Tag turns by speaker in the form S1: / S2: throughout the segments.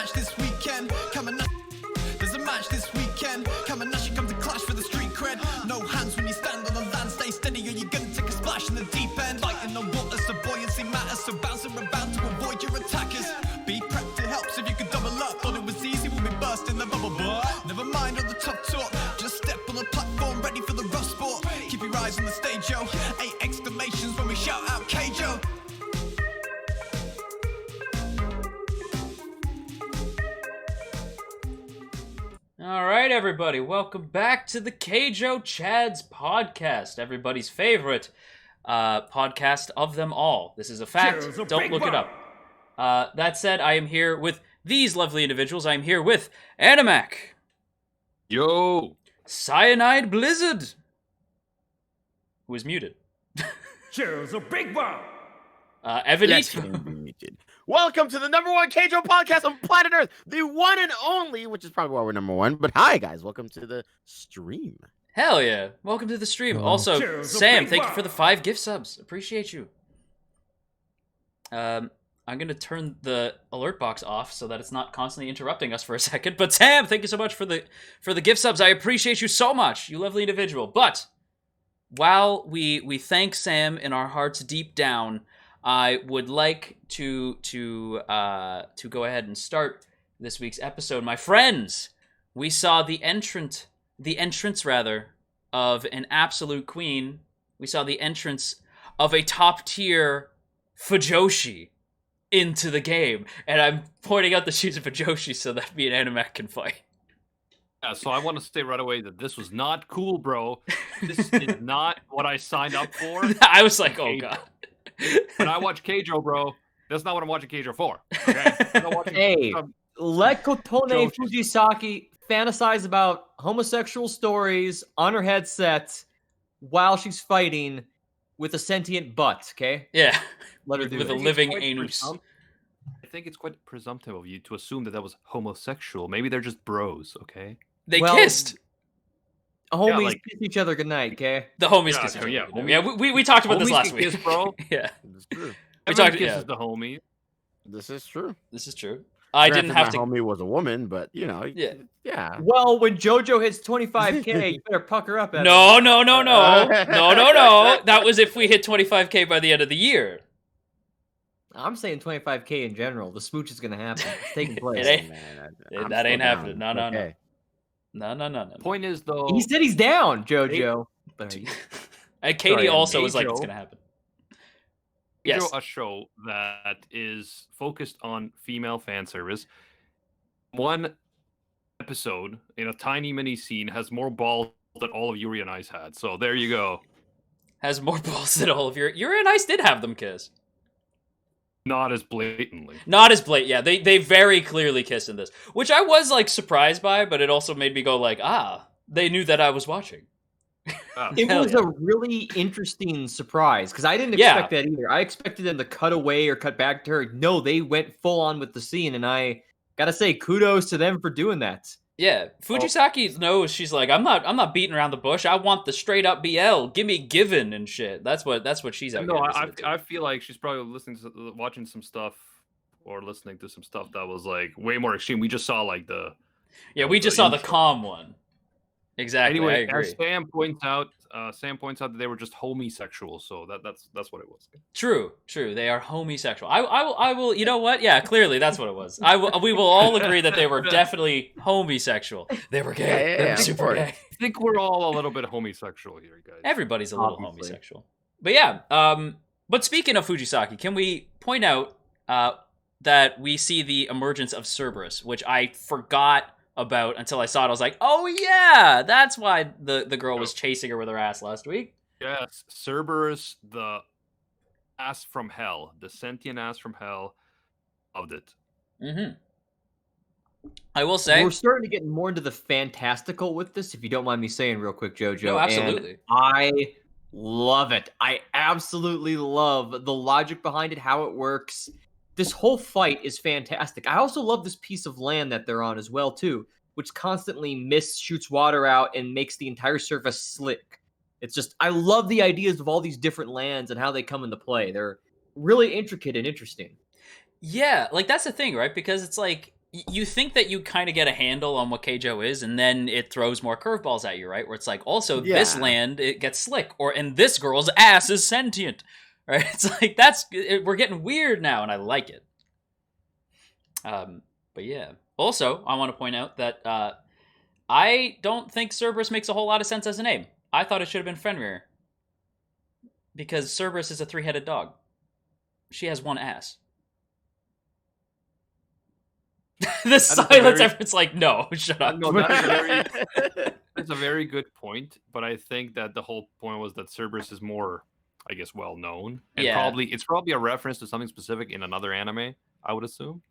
S1: match this weekend. There's a match this weekend. Kamanashi come to clash for the street cred. No hands when you stand on the land. Stay steady or you're gonna take a splash in the deep end. Fighting the water so buoyancy matters. So bounce and rebound to avoid your attackers. Be prepped, it helps if you could double up. Thought it was easy when we burst in the bubble, but never mind all the tough talk. Just step on the platform ready for the rough sport. Keep your eyes on the stage, yo. 8 exclamations when we shout out Keijo.
S2: All right, everybody, welcome back to the Keijo CHADS podcast, everybody's favorite podcast of them all. This is a fact. Don't look it up. That said, I am here with these lovely individuals. I am here with Animak.
S3: Yo.
S2: Cyanide Blizzard, who is muted.
S4: Cheers, a big one.
S2: Evanit0.
S3: Welcome to the number one Keijo podcast on planet Earth, the one and only, which is probably why we're number one. But hi, guys, welcome to the stream.
S2: Hell yeah. Welcome to the stream. Also,
S4: Cheers,
S2: Sam, thank you for the 5 gift subs. Appreciate you. I'm going to turn the alert box off so that it's not constantly interrupting us for a second. But Sam, thank you so much for the gift subs. I appreciate you so much, you lovely individual. But while we thank Sam in our hearts deep down, I would like to go ahead and start this week's episode. My friends, we saw the entrance of an absolute queen. We saw the entrance of a top tier Fujoshi into the game, and I'm pointing out that she's a Fujoshi so that me and Animak can fight.
S5: Yeah, so I want to say right away that this was not cool, bro. This is not what I signed up for.
S2: I was like, oh god.
S5: When I watch Keijo, bro, that's not what I'm watching Keijo for. Okay? I'm not watching
S4: Hey, let Kotone
S5: JoJo.
S4: Fujisaki fantasize about homosexual stories on her headset while she's fighting with a sentient butt, okay?
S2: Yeah,
S4: Let her do
S2: with a
S4: it.
S2: living anus.
S5: I think it's quite presumptive of you to assume that was homosexual. Maybe they're just bros, okay?
S2: They
S4: Well,
S2: kissed.
S4: Homies
S5: like-
S4: kiss each other goodnight, okay?
S2: The homies
S5: Yeah,
S2: kissed.
S5: so
S2: each
S5: yeah,
S2: other.
S5: homies-
S2: Yeah. We talked about this
S5: Homies
S2: last
S5: can
S2: week.
S5: kiss, bro.
S2: Yeah,
S3: This is true.
S2: we
S5: Everyone
S2: talked.
S5: kisses
S2: Yeah,
S5: the homie.
S3: This is true.
S2: this is true. I didn't
S3: Granted,
S2: have
S3: my
S2: to.
S3: homie was a woman, but
S2: Yeah.
S3: yeah.
S4: Well, when JoJo hits 25k, you better pucker up at
S2: No. That was if we hit 25k by the end of the year.
S4: I'm saying 25k in general. The smooch is gonna happen. It's taking place.
S2: It ain't-
S3: Man,
S2: that
S3: I'm
S2: ain't
S3: still
S2: happening.
S3: down.
S2: No.
S3: Okay.
S2: No.
S5: Point is, though,
S4: He said he's down, JoJo. But
S2: And Katie
S5: Sorry,
S2: also was like,
S5: Keijo.
S2: it's gonna happen.
S5: Keijo,
S2: Yes.
S5: a show that is focused on female fan service. One episode in a tiny mini scene has more balls than all of Yuri and I's had. So there you go.
S2: Has more balls than all of your. Yuri and Ice did have them kiss.
S5: Not as blatantly.
S2: Not as blatant. Yeah, they very clearly kiss in this, which I was like surprised by, but it also made me go like, they knew that I was watching.
S4: it
S2: Hell
S4: was
S2: yeah.
S4: a really interesting surprise because I didn't
S2: Yeah.
S4: expect that either. I expected them to cut away or cut back to her. No, they went full on with the scene, and I gotta say kudos to them for doing that.
S2: Yeah, Fujisaki knows. She's like, I'm not beating around the bush. I want the straight up BL. Give me given and shit. That's what she's out
S5: No,
S2: here
S5: I,
S2: listening to.
S5: I feel like she's probably watching some stuff or listening to some stuff that was like way more extreme. We just saw like the
S2: Yeah, we just
S5: the
S2: saw the
S5: intro.
S2: calm one. Exactly. I
S5: Anyway,
S2: agree.
S5: as Sam points out that they were just homosexual, so that's what it was.
S2: True. They are homosexual. I will. You know what? Yeah, clearly that's what it was. We will all agree that they were definitely homosexual. They were gay.
S3: Yeah,
S2: They were
S3: of
S2: super
S3: course.
S2: gay.
S5: I think we're all a little bit homosexual here, guys.
S2: Everybody's a little
S4: Obviously.
S2: homosexual. But yeah. But speaking of Fujisaki, can we point out that we see the emergence of Cerberus, which I forgot about until I saw it. I was like, oh yeah, that's why the girl was chasing her with her ass last week.
S5: Yes, Cerberus, the ass from hell, the sentient ass from hell, loved it.
S2: Mm-hmm. I will say,
S4: We're starting to get more into the fantastical with this, if you don't mind me saying real quick, JoJo.
S2: no,
S4: and
S2: absolutely.
S4: I love it. I absolutely love the logic behind it, how it works. This whole fight is fantastic. I also love this piece of land that they're on as well, too, which constantly shoots water out and makes the entire surface slick. It's just, I love the ideas of all these different lands and how they come into play. They're really intricate and interesting.
S2: Yeah, like that's the thing, right? Because it's like you think that you kind of get a handle on what Keijo is, and then it throws more curveballs at you, right? Where it's like, also this
S3: Yeah.
S2: land it gets slick, and this girl's ass is sentient, right? It's like we're getting weird now, and I like it. But yeah. Also, I want to point out that I don't think Cerberus makes a whole lot of sense as a name. I thought it should have been Fenrir, because Cerberus is a 3-headed dog. She has one ass. The silence. Everyone's like, no, shut up.
S5: No, that's a very good point. But I think that the whole point was that Cerberus is more, I guess, well known, and it's probably a reference to something specific in another anime. I would assume.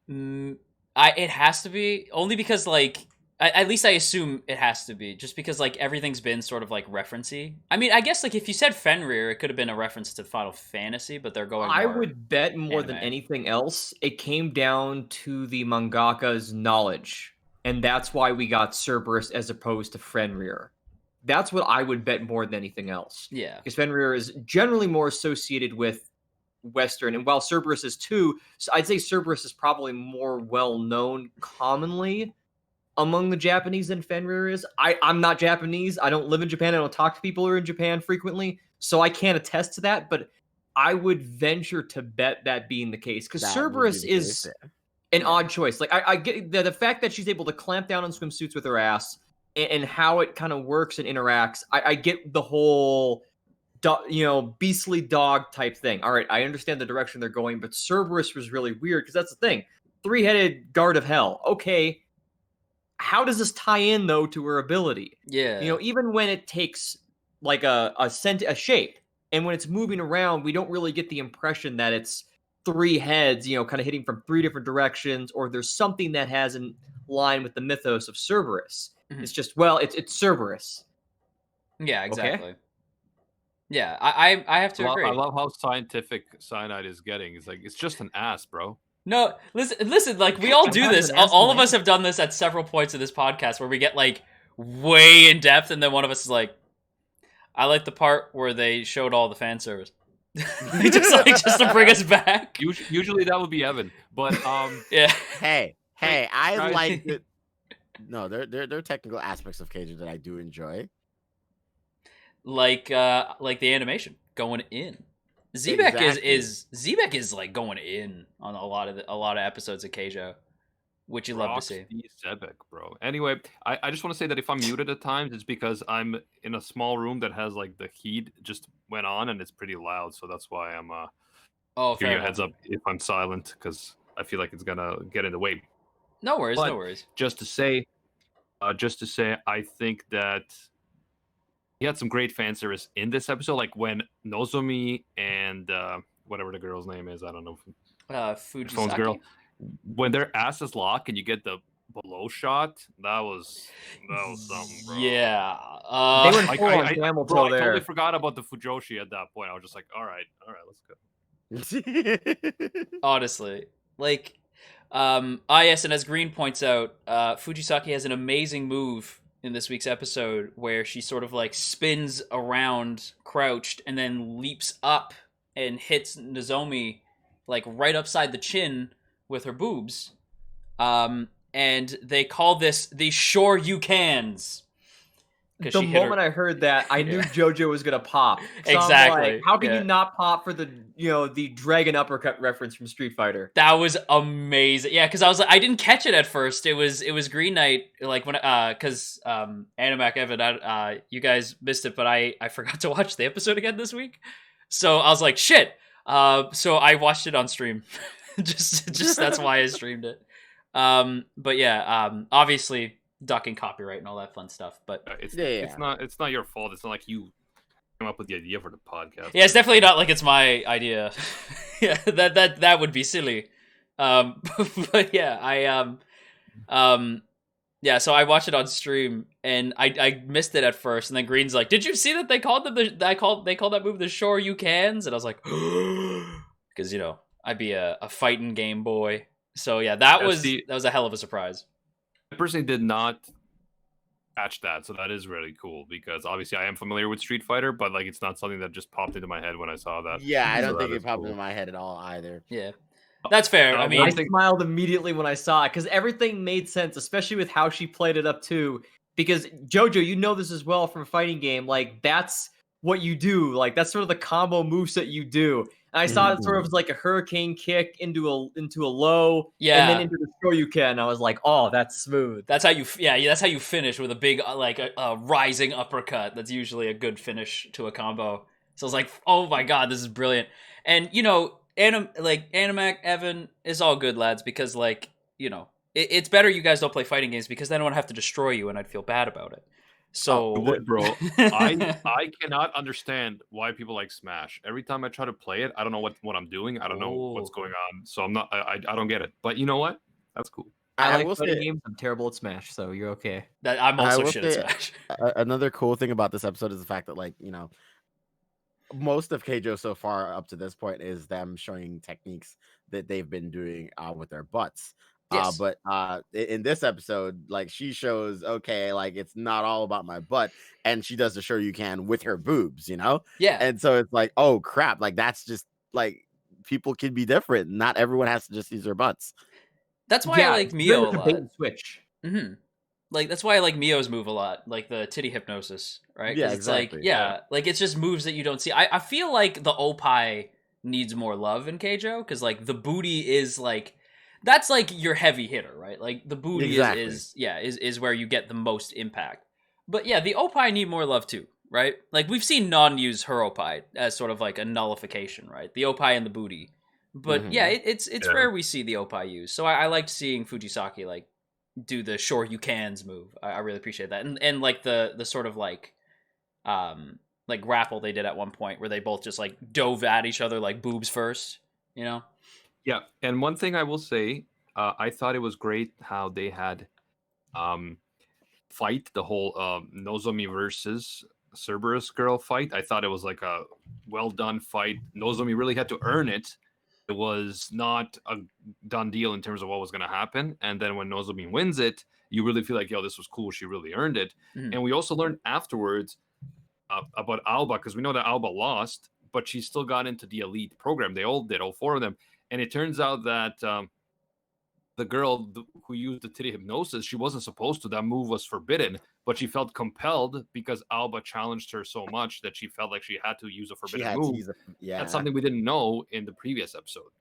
S2: It has to be, only because like at least I assume it has to be, just because like everything's been sort of like referencey. I mean, I guess like if you said Fenrir, it could have been a reference to Final Fantasy, but they're going.
S4: I would bet more than
S2: anime.
S4: anything else, it came down to the mangaka's knowledge, and that's why we got Cerberus as opposed to Fenrir. That's what I would bet more than anything else.
S2: Yeah,
S4: because Fenrir is generally more associated with Western, and while Cerberus is too, so I'd say Cerberus is probably more well known commonly among the Japanese than Fenrir is. I'm not Japanese. I don't live in Japan. I don't talk to people who are in Japan frequently, so I can't attest to that. But I would venture to bet that being the case, because Cerberus is an odd choice. Like I get the fact that she's able to clamp down on swimsuits with her ass, and how it kind of works and interacts. I get the whole, beastly dog type thing. All right, I understand the direction they're going, but Cerberus was really weird, because that's the thing. 3-headed guard of hell. Okay. How does this tie in though to her ability?
S2: Yeah.
S4: Even when it takes like a shape, and when it's moving around, we don't really get the impression that it's 3 heads, kind of hitting from 3 different directions, or there's something that has in line with the mythos of Cerberus.
S2: Mhm.
S4: It's just, it's Cerberus.
S2: Yeah, exactly.
S4: Okay?
S2: Yeah, I have to agree.
S5: I love how scientific Cyanide is getting. It's like, it's just an ass, bro.
S2: No, listen, like we all do this. All of us have done this at several points of this podcast where we get like way in depth, and then one of us is like, I like the part where they showed all the fan service. just to bring us back.
S5: Usually that would be Evan, but
S2: yeah.
S3: Hey, I
S5: guys.
S3: like it. No, there are technical aspects of Keijo that I do enjoy.
S2: Like the animation going in. Zebek Zebek is like going in on a lot of episodes of Keijo, which you love to see.
S5: Zebek, bro. Anyway, I just want to say that if I'm muted at times, it's because I'm in a small room that has like the heat just went on and it's pretty loud, so that's why I'm giving you a heads up if I'm silent, because I feel like it's gonna get in the way.
S2: No worries,
S5: But
S2: no worries.
S5: Just to say, I think that he had some great fan service in this episode, like when Nozomi and whatever the girl's name is, I don't know,
S2: Fujisaki.
S5: phone's girl, when their asses lock and you get the below shot, that was something, bro.
S2: Yeah.
S4: They went full on camel toe
S5: I
S4: there.
S5: totally forgot about the Fujoshi at that point. I was just like, all right, let's go.
S2: Honestly, like, yes, and as Green points out, Fujisaki has an amazing move in this week's episode where she sort of like spins around crouched and then leaps up and hits Nozomi like right upside the chin with her boobs. And they call this the Sure You Cans.
S4: The moment I heard that, I knew JoJo was gonna pop. So
S2: Exactly.
S4: I'm like, how can you not pop for the the dragon uppercut reference from Street Fighter?
S2: That was amazing. Yeah, because I was like, I didn't catch it at first. It was Green Knight, like when because Animak, Evan, you guys missed it, but I forgot to watch the episode again this week, so I was like, shit. So I watched it on stream. just that's why I streamed it. But yeah, obviously ducking copyright and all that fun stuff. But
S5: It's
S3: Yeah.
S5: not your fault. It's not like you came up with the idea for the podcast.
S2: yeah, it's definitely not like it's my idea. Yeah, that would be silly. But yeah, yeah, so I watched it on stream and I missed it at first, and then Green's like, "Did you see that they called them they called that move the Sure You Cans?" And I was like, because I'd be a fighting game boy. So yeah, that was a hell of a surprise.
S5: I personally did not catch that, so that is really cool, because obviously I am familiar with Street Fighter, but like it's not something that just popped into my head when I saw that.
S3: Yeah, I don't
S5: So
S3: think
S5: that
S3: it
S5: is
S3: popped
S5: cool.
S3: into my head at all either.
S2: Yeah. That's fair. I
S5: I
S2: mean,
S4: I
S5: think-
S4: smiled immediately when I saw it because everything made sense, especially with how she played it up too. Because JoJo, you know this as well from a fighting game. Like that's what you do. Like that's sort of the combo moveset you do. And I saw it sort of as like a hurricane kick into a low, and then
S2: yeah.
S4: into the Shoryuken. And I was like, oh, that's smooth.
S2: That's how you, yeah, that's how you finish with a big, like a rising uppercut. That's usually a good finish to a combo. So I was like, oh my god, this is brilliant. And you know, Animak, Evan is all good, lads, because like you know, it's better you guys don't play fighting games because then I don't have to destroy you, and I'd feel bad about it. So,
S5: Would, bro. I cannot understand why people like Smash. Every time I try to play it, I don't know what I'm doing. I don't know what's
S2: Ooh.
S5: going on. So I'm not. I don't get it. But you know what? That's cool.
S4: I like
S3: will
S4: fighting
S3: say
S4: games. I'm terrible at Smash, so you're okay.
S2: that I'm
S3: I
S2: also
S3: will
S2: shit at
S3: say,
S2: Smash.
S3: another cool thing about this episode is the fact that, like, you know, most of Keijo so far up to this point is them showing techniques that they've been doing with their butts.
S2: Yes.
S3: But in this episode, like she shows, okay, like it's not all about my butt, and she does the show you can with her boobs, you know?
S2: Yeah,
S3: And so it's like, oh crap, like that's just like people can be different. Not everyone has to just use their butts.
S2: that's why I like
S4: it's very
S2: Mio a
S4: much
S2: lot.
S4: bait and switch.
S2: hmm Like that's why I like Mio's move a lot, like the titty hypnosis, right? 'Cause
S3: Yeah,
S2: it's like,
S3: exactly.
S2: yeah, like it's just moves that you don't see. I feel like the Opie needs more love in Keijo because like the booty is like that's like your heavy hitter, right? Like the booty
S3: Exactly.
S2: is where you get the most impact. But yeah, the Opie need more love too, right? Like we've seen Non use her Opie as sort of like a nullification, right? The Opie and the booty. But yeah, it's
S5: Yeah.
S2: rare we see the Opie used. So I liked seeing Fujisaki like do the sure you cans move. I really appreciate that. And like the sort of like grapple they did at one point where they both just like dove at each other like boobs first, you know?
S5: Yeah, and one thing I will say, I thought it was great how they had fight the whole Nozomi versus Cerberus girl fight. I thought it was like a well done fight. Nozomi really had to earn it. It was not a done deal in terms of what was going to happen. And then when Nozomi wins it, you really feel like, yo, this was cool. She really earned it.
S2: Mhm.
S5: And we also learned afterwards about Alba, because we know that Alba lost, but she still got into the elite program. They all did, all four of them. And it turns out that the girl who used the titty hypnosis, she wasn't supposed to. That move was forbidden, but she felt compelled because Alba challenged her so much that she felt like she had to use a
S3: She
S5: forbidden
S3: had to
S5: move.
S3: use yeah.
S5: That's something we didn't know in the previous episode.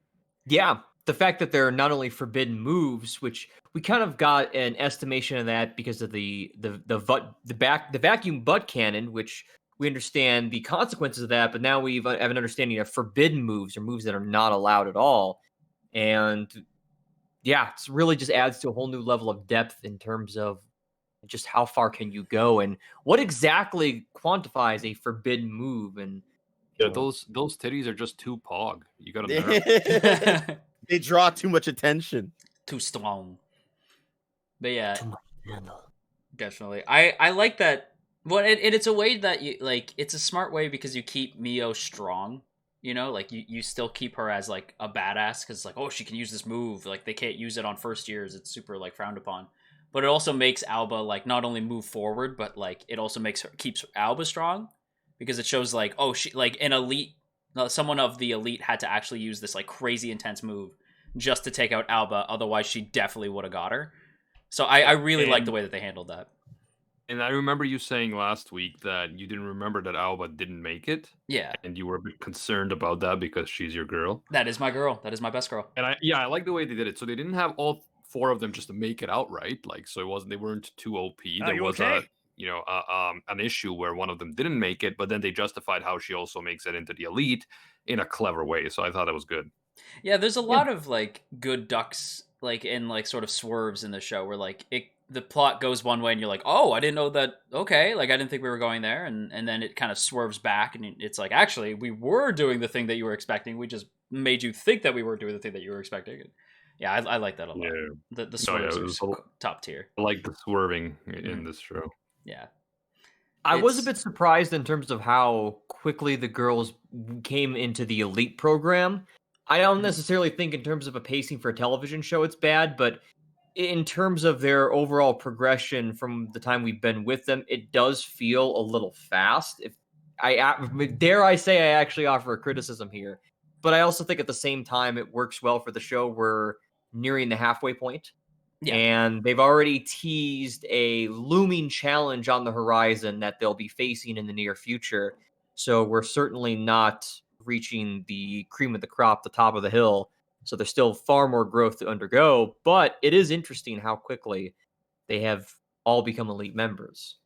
S4: Yeah, the fact that there are not only forbidden moves, which we kind of got an estimation of that because of the vacuum butt cannon, which we understand the consequences of that, but now we have an understanding of forbidden moves or moves that are not allowed at all. And yeah, it's really just adds to a whole new level of depth in terms of just how far can you go and what exactly quantifies a forbidden move. And
S5: Yeah, those titties are just too pog. You gotta nerf.
S3: They draw too much attention.
S2: Too strong. But yeah, definitely. I like that. Well, and it's a way that you like. It's a smart way because you keep Mio strong. You know, like you still keep her as like a badass because like, oh, she can use this move. Like they can't use it on first years. It's super like frowned upon. But it also makes Alba like not only move forward, but like it also keeps Alba strong because it shows like, oh, she like an elite, someone of the elite had to actually use this like crazy intense move just to take out Alba. Otherwise, she definitely would have got her. So I really like the way that they handled that.
S5: And I remember you saying last week that you didn't remember that Alba didn't make it.
S2: Yeah,
S5: And you were a bit concerned about that because she's your girl.
S2: that is my girl. That is my best girl.
S5: And I like the way they did it. So they didn't have all four of them just to make it outright. Like, so they weren't too OP. There was an issue where one of them didn't make it, but then they justified how she also makes it into the elite in a clever way. So I thought that was good.
S2: Yeah, there's a lot of like good ducks, like in like sort of swerves in the show where like the plot goes one way and you're like, oh, I didn't know that. Okay, like I didn't think we were going there, and then it kind of swerves back and it's like actually we were doing the thing that you were expecting. We just made you think that we were doing the thing that you were expecting. Yeah, I like that a lot.
S5: Yeah.
S2: The swerves
S5: it
S2: are
S5: was
S2: top tier.
S5: I like the swerving in this show.
S2: Yeah.
S4: I was a
S2: It's-
S4: bit surprised in terms of how quickly the girls came into the elite program. I don't necessarily think in terms of a pacing for a television show it's bad, but in terms of their overall progression from the time we've been with them, it does feel a little fast. If I dare I say I actually offer a criticism here. but I also think at the same time it works well for the show. We're nearing the halfway point.
S2: Yeah.
S4: And they've already teased a looming challenge on the horizon that they'll be facing in the near future. So we're certainly not reaching the cream of the crop, the top of the hill. So there's still far more growth to undergo. But it is interesting how quickly they have all become elite members.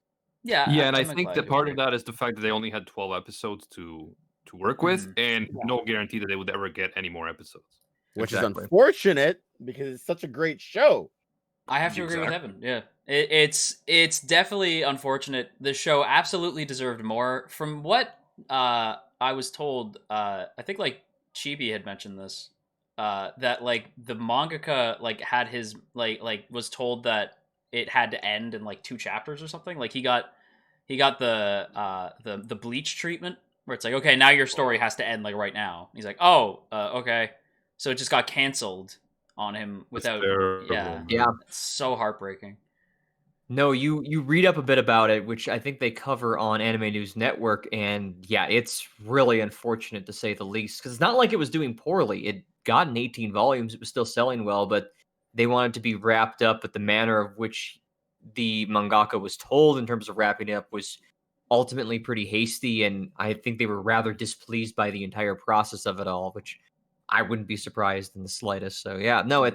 S2: Yeah,
S5: Yeah, and I
S2: I'm
S5: think
S2: inclined
S5: that
S2: to
S5: part
S2: agree.
S5: of that is the fact that they only had 12 episodes to work with,
S2: Mhm.
S5: and no guarantee that they would ever get any more episodes.
S3: Which
S4: Exactly.
S3: is unfortunate because it's such a great show.
S2: I have to agree with
S5: Exactly.
S2: Evan. Yeah, it's definitely unfortunate. The show absolutely deserved more. From what I was told, I think like Chibi had mentioned this, that like the mangaka like had his like was told that it had to end in like 2 chapters or something. Like he got the bleach treatment where it's like, okay, now your story has to end like right now. He's like, oh, okay, so it just got canceled on him
S5: That's
S2: without.
S5: terrible,
S2: Yeah,
S5: man.
S4: Yeah.
S2: it's so heartbreaking.
S4: No, you read up a bit about it, which I think they cover on Anime News Network, and yeah, it's really unfortunate to say the least. Because it's not like it was doing poorly; it got in 18 volumes, it was still selling well, but they wanted to be wrapped up. But the manner of which the mangaka was told in terms of wrapping it up was ultimately pretty hasty, and I think they were rather displeased by the entire process of it all, which I wouldn't be surprised in the slightest. So yeah, no,
S2: Yeah.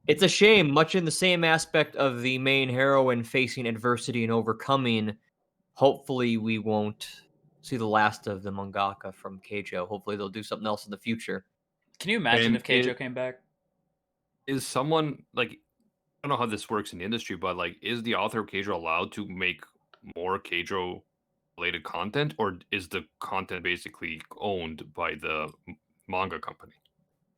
S4: it's a shame, much in the same aspect of the main heroine facing adversity and overcoming. Hopefully, we won't see the last of the mangaka from Keijo. Hopefully, they'll do something else in the future.
S2: Can you imagine
S5: And
S2: if Keijo came back?
S5: is someone like, I don't know how this works in the industry, but like, is the author of Keijo allowed to make more Keijo related content, or is the content basically owned by the manga company?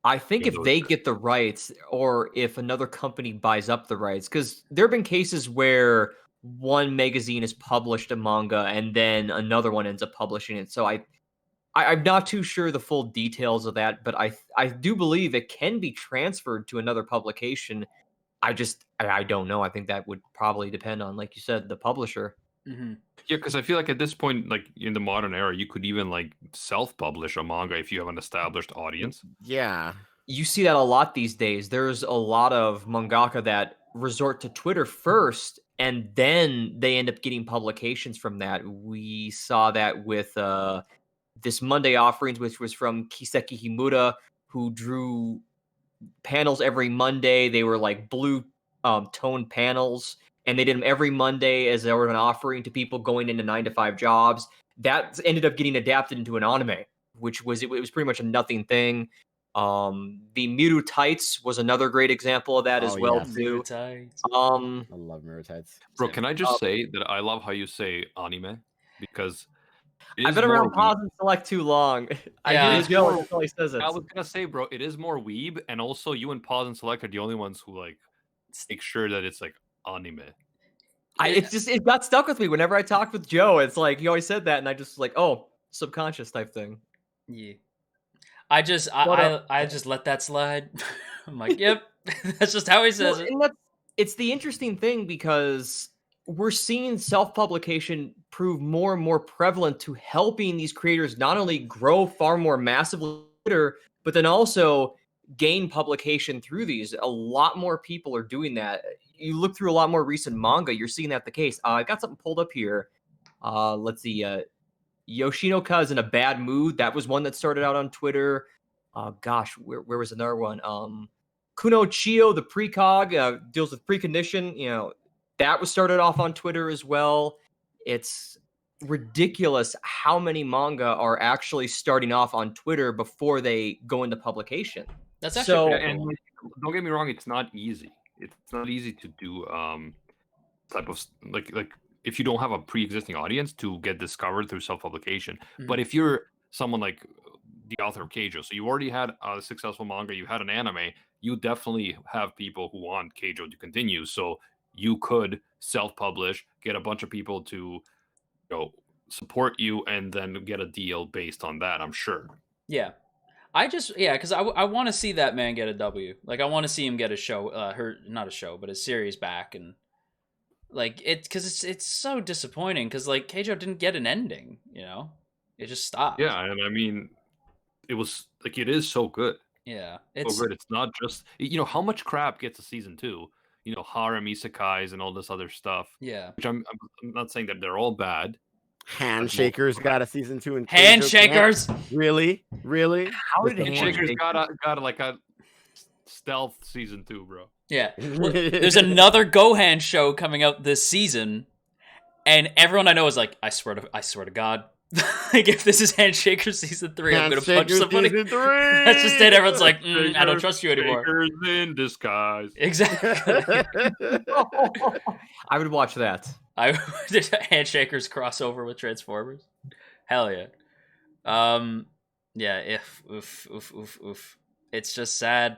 S4: I think
S5: Even
S4: if
S5: though
S4: they
S5: it's
S4: get the rights, or if another company buys up the rights, because there have been cases where one magazine has published a manga and then another one ends up publishing it. So I'm not too sure the full details of that, but I do believe it can be transferred to another publication. I don't know. I think that would probably depend on, like you said, the publisher.
S2: Mm-hmm.
S5: Yeah, because I feel like at this point, like in the modern era, you could even like self-publish a manga if you have an established audience.
S3: Yeah.
S4: You see that a lot these days. There's a lot of mangaka that resort to Twitter first, and then they end up getting publications from that. We saw that with this Monday offerings, which was from Kiseki Himura, who drew panels every Monday. They were like blue tone panels, and they did them every Monday as they were an offering to people going into 9 to 5 jobs. That ended up getting adapted into an anime, which was it was pretty much a nothing thing. The Miru Tights was another great example of that as
S3: Oh,
S4: well
S3: yes.
S4: too.
S2: Tights.
S3: I love mirror tights.
S5: Bro,
S2: Same.
S5: can I just say that I love how you say anime, because it
S4: I've
S5: is
S4: been
S5: more
S4: around Pause and Select too long. I
S2: Yeah.
S4: do
S5: it
S4: the
S5: is
S4: joke
S5: more
S4: until he says it.
S5: I was gonna say, bro, it is more weeb, and also you and Pause and Select are the only ones who like make sure that it's like anime.
S4: It got stuck with me whenever I talked with Joe. It's like he always said that, and I just like, oh, subconscious type thing.
S2: Yeah. I just
S4: What up?
S2: I just let that slide. I'm like, yep, that's just how he says
S4: Well,
S2: it.
S4: and it's the interesting thing because we're seeing self-publication prove more and more prevalent to helping these creators not only grow far more massively on Twitter, but then also gain publication through these. A lot more people are doing that. You look through a lot more recent manga, you're seeing that the case. I got something pulled up here. Let's see. Yoshinoka is in a bad mood. That was one that started out on Twitter. Gosh, where was another one? Kuno Chio, the precog, deals with precondition. You know, that was started off on Twitter as well. It's ridiculous how many manga are actually starting off on Twitter before they go into publication.
S2: That's actually
S4: So-
S5: Yeah,
S2: pretty
S5: and
S2: cool.
S5: like, don't get me wrong, it's not easy. It's not easy to do type of like if you don't have a pre-existing audience to get discovered through self-publication. But if you're someone like the author of Keijo, so you already had a successful manga, you had an anime, you definitely have people who want Keijo to continue. So you could self-publish, get a bunch of people to, you know, support you, and then get a deal based on that, I'm sure.
S2: Yeah. Because I want to see that man get a W. Like, I want to see him get a show, not a show, but a series back. And, like, because it's so disappointing because, like, Keijo didn't get an ending, you know? It just stopped.
S5: Yeah, and I mean, it was like it is so good.
S2: Yeah,
S5: So
S2: it's
S5: good. It's not just how much crap gets a season 2. Harem isekais and all this other stuff.
S2: yeah.
S5: Which I'm not saying that they're all bad.
S3: Handshakers got a season 2 and
S2: Handshakers.
S3: Really?
S4: How did
S5: Handshakers
S4: Handshake?
S5: got like a stealth season 2, bro.
S2: Yeah. Well, there's another Gohan show coming out this season, and everyone I know is like, I swear to God, like if this is Handshaker season 3, I'm gonna punch
S3: Handshakers
S2: somebody.
S3: season 3.
S2: That's just it. Everyone's like, I don't trust you anymore.
S5: Shakers in disguise.
S2: Exactly.
S4: I would watch that.
S2: I did Handshakers crossover with Transformers. Hell yeah. Yeah. Oof. It's just sad.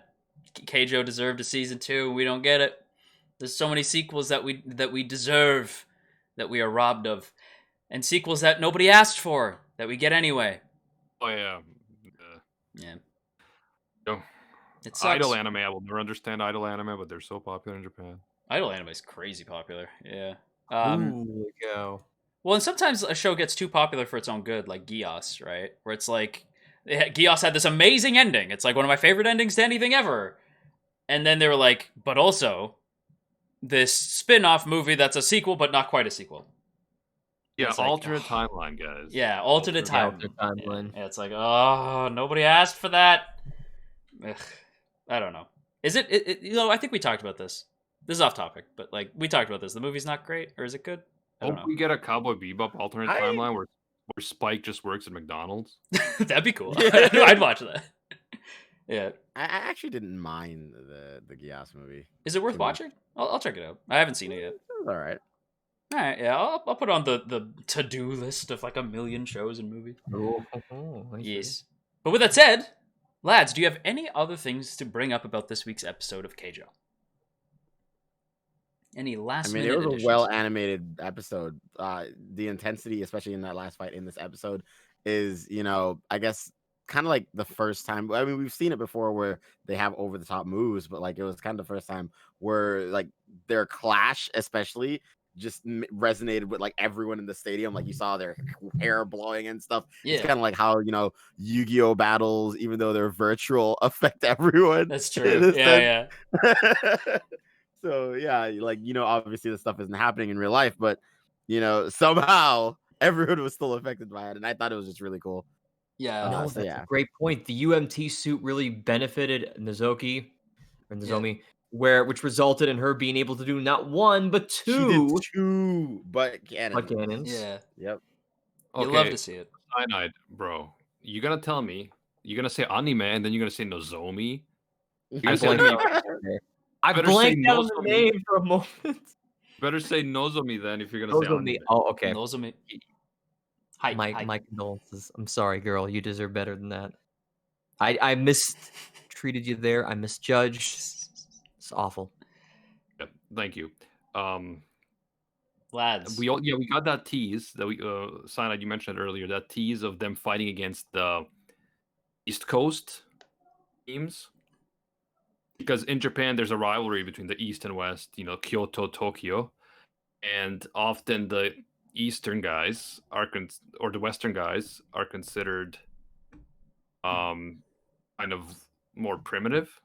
S2: Keijo deserved a season 2. We don't get it. There's so many sequels that we deserve that we are robbed of, and sequels that nobody asked for that we get anyway.
S5: Oh yeah.
S2: Yeah.
S5: Yo,
S2: It sucks.
S5: idol anime. I will never understand idol anime, but they're so popular in Japan.
S2: Idol anime is crazy popular. Yeah.
S4: Ooh, go.
S2: Well, and sometimes a show gets too popular for its own good, like Gios, right? Where it's like, Gios had this amazing ending. It's like one of my favorite endings to anything ever. And then they were like, but also this spin-off movie that's a sequel, but not quite a sequel.
S5: Yeah,
S2: It's like,
S5: alternate timeline, guys.
S2: Yeah, alternate
S4: Alternate
S2: timeline.
S4: timeline.
S2: Yeah, it's like, oh, nobody asked for that. Ugh, I don't know. Is it, I think we talked about this. This is off topic, but like we talked about this. The movie's not great, or is it good? I don't
S5: Hope
S2: know.
S5: we get a Cowboy Bebop alternate timeline where Spike just works at McDonald's.
S2: That'd be cool. I'd watch that. Yeah.
S3: I actually didn't mind the Gias movie.
S2: Is it worth watching? I'll check it out. I haven't seen it yet.
S3: It was all right.
S2: All right, yeah, I'll put it on the to-do list of like a million shows and movies.
S4: I see.
S2: Yes. But with that said, lads, do you have any other things to bring up about this week's episode of Keijo? Any last minute
S3: It was
S2: additions?
S3: a well animated episode. The intensity, especially in that last fight in this episode, is I guess kind of like the first time. I mean, we've seen it before where they have over the top moves, but like it was kind of the first time where like their clash, especially, just resonated with like everyone in the stadium. Like you saw their hair blowing and stuff.
S2: Yeah.
S3: It's kind of like how Yu-Gi-Oh battles, even though they're virtual, affect everyone.
S2: That's true. Yeah.
S3: So yeah, like obviously this stuff isn't happening in real life, but somehow everyone was still affected by it, and I thought it was just really cool.
S2: Yeah.
S4: No, that's a great point. The UMT suit really benefited Nozomi, which resulted in her being able to do not one but
S3: She did
S4: 2
S3: butt cannons.
S2: Yeah.
S3: Yep.
S2: You love to see it.
S5: Cyanide, bro. You're gonna tell me you're gonna say anime and then you're gonna say Nozomi? You're gonna say Nozomi?
S4: I
S5: Better say
S4: blanked out on the
S5: Nozomi.
S4: name for a moment.
S5: Better say Nozomi then if you're gonna say
S4: Nozomi.
S5: anime.
S4: Oh, okay.
S2: Nozomi. Hi.
S4: My condolences. I'm sorry, girl. You deserve better than that. I mistreated you there. I misjudged. It's awful.
S5: Yep, thank you.
S2: Lads.
S5: We got that tease that we Cyanide, you mentioned it earlier, that tease of them fighting against the East Coast teams. Because in Japan there's a rivalry between the East and West, Kyoto, Tokyo, and often the Eastern guys or the Western guys are considered kind of more primitive.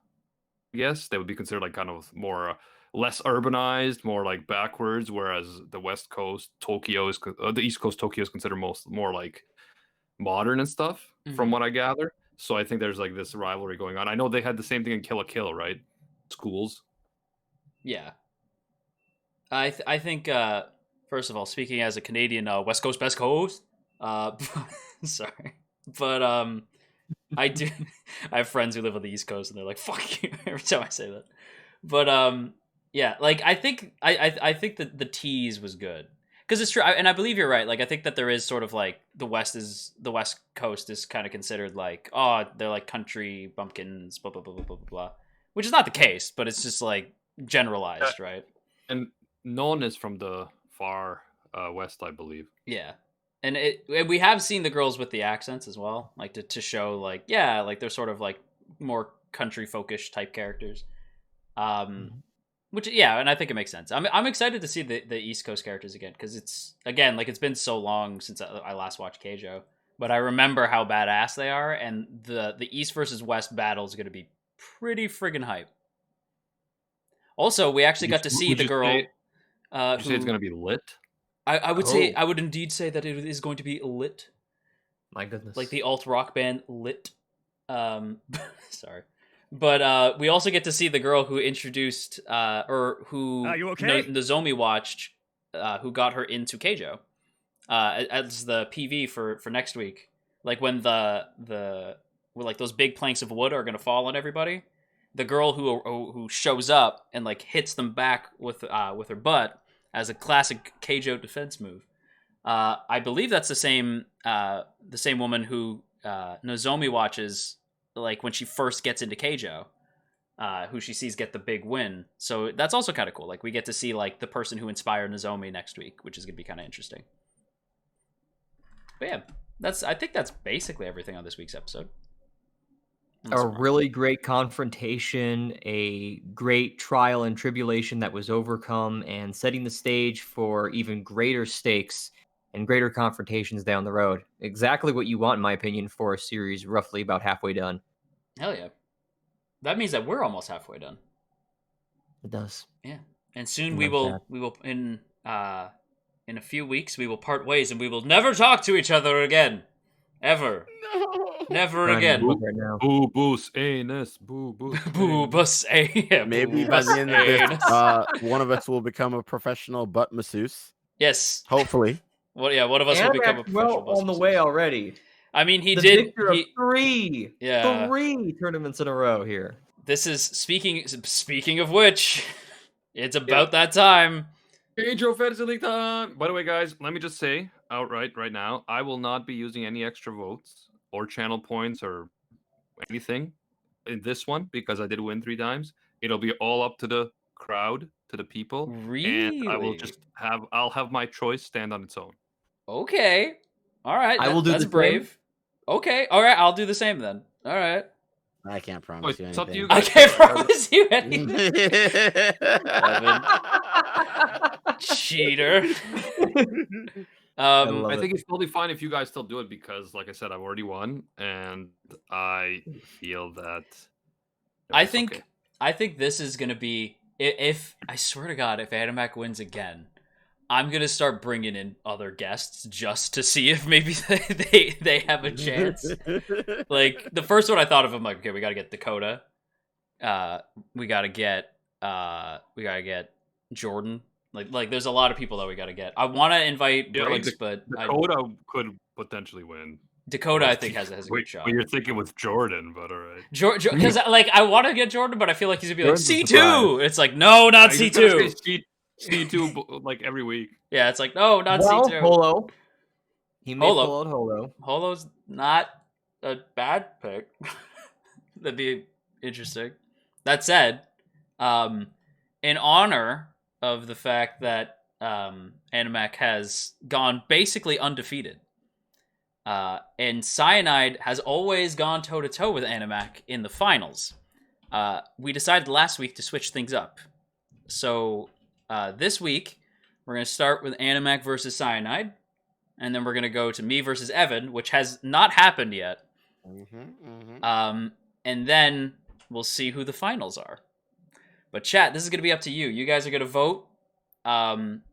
S5: I guess they would be considered like kind of more less urbanized, more like backwards, whereas the West Coast Tokyo is the East Coast Tokyo is considered more like modern and stuff, from what I gather. So I think there's like this rivalry going on. I know they had the same thing in Kill la Kill, right? Schools.
S2: Yeah. I think first of all, speaking as a Canadian, West Coast, Best Coast. Sorry, but I have friends who live on the East Coast, and they're like, "Fuck you" every time I say that. But yeah, like I think that the tease was good because it's true, and I believe you're right. Like I think that there is sort of like the West Coast is kind of considered like, oh, they're like country bumpkins, blah blah blah blah blah blah, which is not the case, but it's just like generalized, right?
S5: And none is from the far west, I believe.
S2: Yeah. And we have seen the girls with the accents as well, like to show like, yeah, like they're sort of like more country folkish type characters. Which, yeah, and I think it makes sense. I'm excited to see the East Coast characters again, because it's been so long since I last watched Keijo but I remember how badass they are, and the East versus West battle is going to be pretty friggin' hype. Also, we actually got to see the girl.
S5: Would you say it's going to be lit?
S2: I would say,
S4: Oh.
S2: I would indeed say that it is going to be lit,
S4: My goodness.
S2: like the alt rock band Lit. Sorry, but we also get to see the girl who introduced, or who
S1: Are you okay?
S2: Nozomi watched, who got her into Keijo, as the PV for next week. Like when the like those big planks of wood are gonna fall on everybody. The girl who shows up and like hits them back with her butt as a classic Keijo defense move. I believe that's the same woman who Nozomi watches, like when she first gets into Keijo, who she sees get the big win. So that's also kind of cool. Like we get to see like the person who inspired Nozomi next week, which is gonna be kind of interesting. But yeah, I think that's basically everything on this week's episode.
S4: A really great confrontation, a great trial and tribulation that was overcome, and setting the stage for even greater stakes and greater confrontations down the road. Exactly what you want, in my opinion, for a series roughly about halfway done.
S2: Hell yeah. That means that we're almost halfway done.
S4: It does.
S2: Yeah. And soon
S4: I
S2: we
S4: love
S2: will in a few weeks we will part ways and we will never talk to each other again. Ever. Never
S4: Trying to
S2: again.
S4: look right now.
S5: Boo boos anus. Boo boos.
S2: Boo bus a
S3: Maybe by the end of this, one of us will become a professional butt masseuse.
S2: Yes.
S3: Hopefully.
S2: Well, yeah, one of us will become a
S4: Animak
S2: professional
S4: well on the
S2: bus
S4: way
S2: masseuse.
S4: already.
S2: I mean, he
S4: The
S2: did.
S4: victor of three tournaments in a row here.
S2: This is speaking of which, it's about that time.
S5: Keijo Fantasy League time. By the way, guys, let me just say outright right now, I will not be using any extra votes or channel points or anything in this one because I did win 3 times. It'll be all up to the crowd, to the people.
S2: Really?
S5: And I will just I'll have my choice stand on its own.
S2: Okay. All right.
S4: I will do
S2: that's
S4: the
S2: brave. Okay. All right. I'll do the same then. All right.
S3: I can't promise you
S5: It's up to
S3: anything.
S5: you
S2: I
S5: guys.
S2: can't promise you anything. Cheater.
S4: love
S5: I
S4: it.
S5: think it's totally fine if you guys still do it because, like I said, I've already won, and I feel that.
S2: I
S5: it's
S2: think
S5: okay.
S2: I think this is gonna be if I swear to God, if Animak wins again, I'm gonna start bringing in other guests just to see if maybe they have a chance. Like the first one I thought of, I'm like, okay, we gotta get Dakota. We gotta get Jordan. Like there's a lot of people that we gotta get. I want to invite
S5: Yeah, like
S2: Briggs, but
S5: Dakota could potentially win.
S2: Dakota I
S5: Well,
S2: think has a
S5: Wait,
S2: good shot.
S5: But you're thinking with Jordan, but all right.
S2: Because like I want to get Jordan, but I feel like he's gonna be like
S4: Jordan's a
S2: C2. It's like no, not
S5: He's gonna
S2: C2.
S5: say C2 like every week.
S2: Yeah, it's like no, not
S4: well,
S2: C2.
S4: Holo. He may
S2: Holo.
S4: pull out Holo.
S2: Holo's not a bad pick. That'd be interesting. That said, in honor of the fact that Animak has gone basically undefeated, and Cyanide has always gone toe-to-toe with Animak in the finals, we decided last week to switch things up. So this week, we're going to start with Animak versus Cyanide, and then we're going to go to me versus Evan, which has not happened yet. And then we'll see who the finals are. But chat, this is going to be up to you. You guys are going to vote. And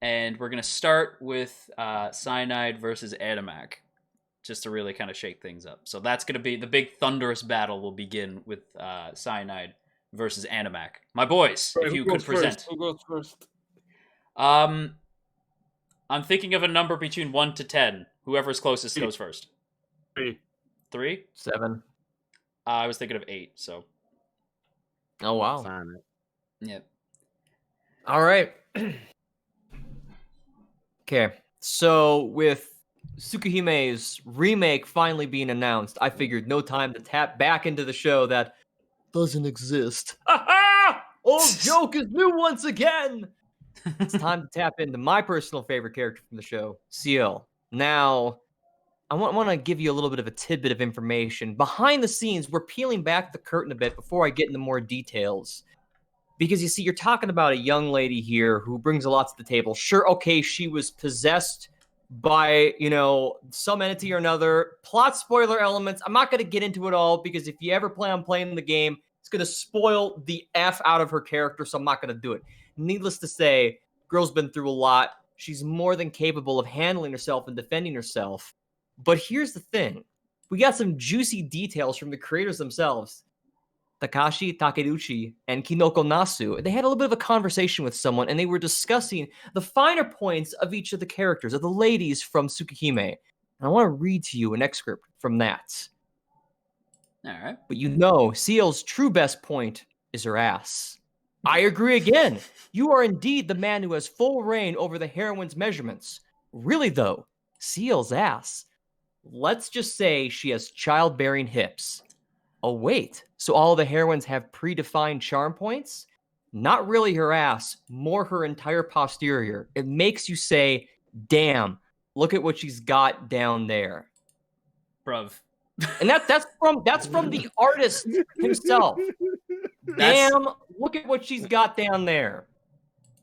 S2: we're going to start with Cyanide versus Animak, just to really kind of shake things up. So that's going to be the big thunderous battle will begin with Cyanide versus Animak. My boys, if you could present.
S5: Who goes first?
S2: I'm thinking of a number between 1 to 10. Whoever's closest goes first.
S5: 3.
S2: 3?
S4: 7.
S2: I was thinking of 8, so.
S4: Oh, wow.
S3: Sign it.
S2: Yeah.
S4: All right. Okay. So with Tsukuhime's remake finally being announced, I figured no time to tap back into the show that doesn't exist. Old joke is new once again. It's time to tap into my personal favorite character from the show, Ciel. Now, I want to give you a little bit of a tidbit of information. Behind the scenes, we're peeling back the curtain a bit before I get into more details. Because you see, you're talking about a young lady here who brings a lot to the table. Sure, okay, she was possessed by, some entity or another. Plot spoiler elements. I'm not going to get into it all because if you ever plan on playing the game, it's going to spoil the F out of her character, so I'm not going to do it. Needless to say, girl's been through a lot. She's more than capable of handling herself and defending herself. But here's the thing. We got some juicy details from the creators themselves. Takashi Takeuchi and Kinoko Nasu, they had a little bit of a conversation with someone, and they were discussing the finer points of each of the characters, of the ladies from Tsukihime. And I want to read to you an excerpt from that.
S2: All right.
S4: But Ciel's true best point is her ass. I agree again. You are indeed the man who has full reign over the heroine's measurements. Really, though, Ciel's ass. Let's just say she has childbearing hips. Oh, wait. So all the heroines have predefined charm points? Not really her ass, more her entire posterior. It makes you say, damn, look at what she's got down there.
S2: Bruv.
S4: And that's from the artist himself. Damn, look at what she's got down there.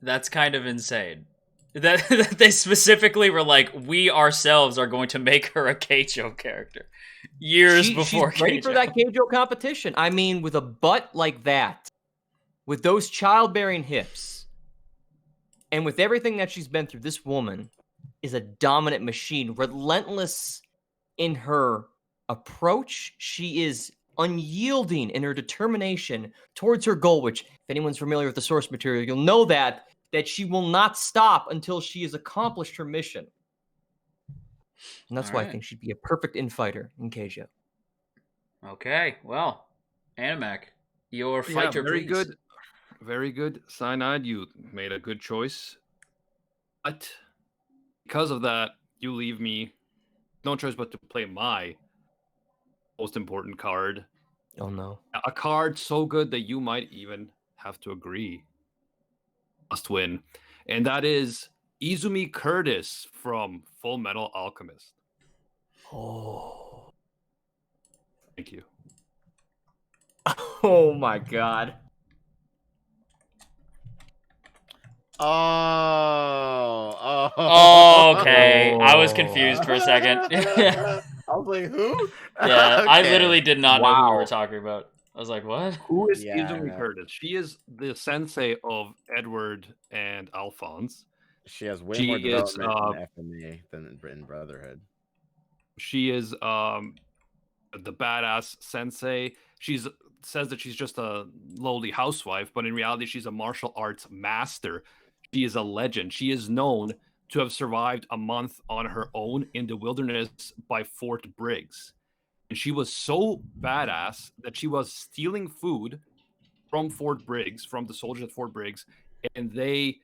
S2: That's kind of insane. That they specifically were like, we ourselves are going to make her a Keijo character. Years before
S4: she's ready
S2: Keijo.
S4: for that Keijo competition. I mean, with a butt like that, with those childbearing hips, and with everything that she's been through, this woman is a dominant machine, relentless in her approach. She is unyielding in her determination towards her goal, which, if anyone's familiar with the source material, you'll know that she will not stop until she has accomplished her mission. And that's why I think she'd be a perfect infighter in Keijo.
S2: Okay, well, Animak, your fighter,
S5: very
S2: please.
S5: good. Very good. Cyanide, you made a good choice. But because of that, you leave me no choice but to play my most important card.
S4: Oh, no.
S5: A card so good that you might even have to agree. Must win. And that is Izumi Curtis from Full Metal Alchemist.
S4: Oh.
S5: Thank you.
S4: Oh, my God.
S3: Oh,
S2: Okay, I was confused for a second.
S3: I was like, who?
S2: Yeah, I
S3: Okay.
S2: literally did not know who we were
S4: Wow.
S2: talking about. I was like, what?
S5: Who is
S3: Yeah,
S5: Izumi
S3: right.
S5: Curtis? She is the sensei of Edward and Alphonse.
S3: She has way
S5: She
S3: more
S5: is,
S3: development in FMA than in Britain Brotherhood.
S5: She is the badass sensei. She's says that she's just a lowly housewife, but in reality, she's a martial arts master. She is a legend. She is known to have survived a month on her own in the wilderness by Fort Briggs. And she was so badass that she was stealing food from Fort Briggs, from the soldiers at Fort Briggs, and they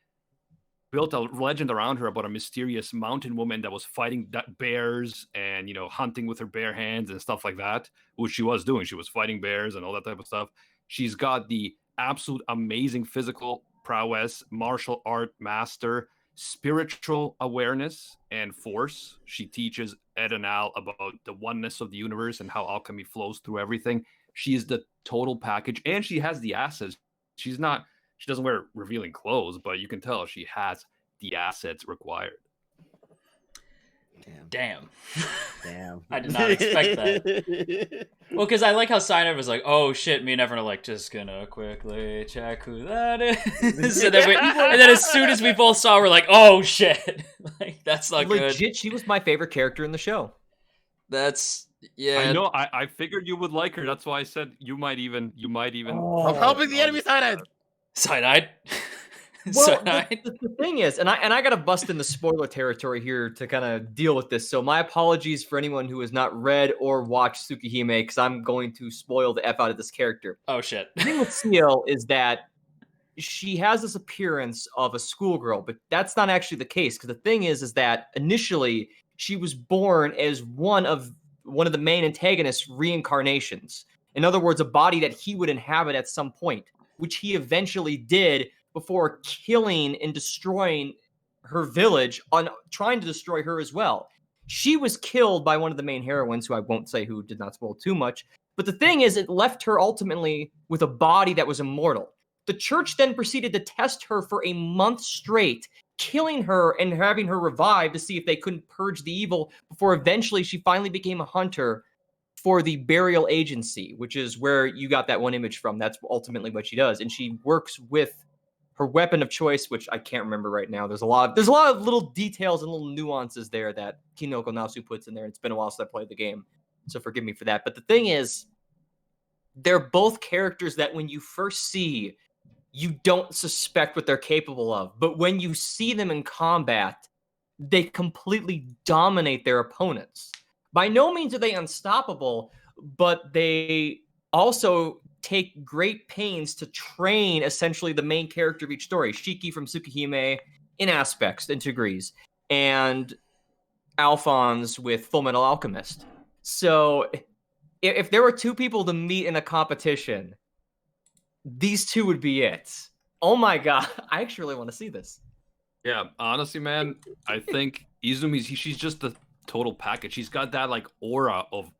S5: built a legend around her about a mysterious mountain woman that was fighting bears and, hunting with her bare hands and stuff like that, which she was doing. She was fighting bears and all that type of stuff. She's got the absolute amazing physical prowess, martial art master, spiritual awareness, and force. She teaches Ed and Al about the oneness of the universe and how alchemy flows through everything. She is the total package, and she has the assets. She doesn't wear revealing clothes, but you can tell she has the assets required.
S2: Damn.
S3: Damn.
S2: I did not expect that. Well, because I like how Cyanide was like, oh shit, me and everyone are like, just gonna quickly check who that is. and then as soon as we both saw, we're like, oh shit. Like, that's not good.
S4: Legit, she was my favorite character in the show.
S2: Yeah.
S5: I know. I figured you would like her. That's why I said you might even.
S3: I'm helping the enemy side.
S2: Cyanide.
S4: Well, the thing is, and I gotta bust in the spoiler territory here to kind of deal with this. So my apologies for anyone who has not read or watched Tsukihime, because I'm going to spoil the F out of this character.
S2: Oh shit.
S4: The thing with Ciel is that she has this appearance of a schoolgirl, but that's not actually the case. Because the thing is that initially she was born as one of the main antagonist's reincarnations. In other words, a body that he would inhabit at some point, which he eventually did before killing and destroying her village, on trying to destroy her as well. She was killed by one of the main heroines, who I won't say who, did not spoil too much. But the thing is, it left her ultimately with a body that was immortal. The church then proceeded to test her for a month straight, killing her and having her revived to see if they couldn't purge the evil before eventually she finally became a hunter for the burial agency, which is where you got that one image from. That's ultimately what she does. And she works with her weapon of choice, which I can't remember right now. There's a lot of little details and little nuances there that Kinoko Nasu puts in there. It's been a while since I played the game, so forgive me for that. But the thing is, they're both characters that when you first see, you don't suspect what they're capable of. But when you see them in combat, they completely dominate their opponents. By no means are they unstoppable, but they also take great pains to train essentially the main character of each story. Shiki from Tsukihime in aspects and degrees, and Alphonse with Full Metal Alchemist. So if there were two people to meet in a competition, these two would be it. Oh my god, I actually really want to see this.
S5: Yeah, honestly, man, I think she's just the total package. She's got that like aura of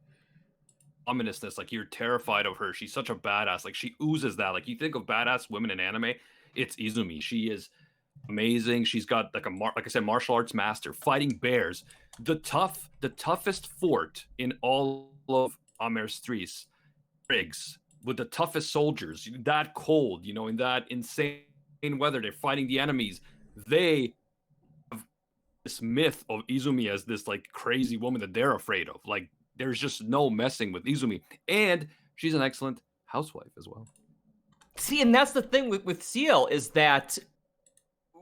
S5: ominousness, like you're terrified of her. She's such a badass. Like she oozes that. Like you think of badass women in anime, it's Izumi. She is amazing. She's got like like I said, martial arts master, fighting bears, the toughest fort in all of Amerstris, Briggs, with the toughest soldiers, that cold, in that insane weather, they're fighting the enemies. They have this myth of Izumi as this like crazy woman that they're afraid of. Like there's just no messing with Izumi, and she's an excellent housewife as well.
S4: See, and that's the thing with Ciel is that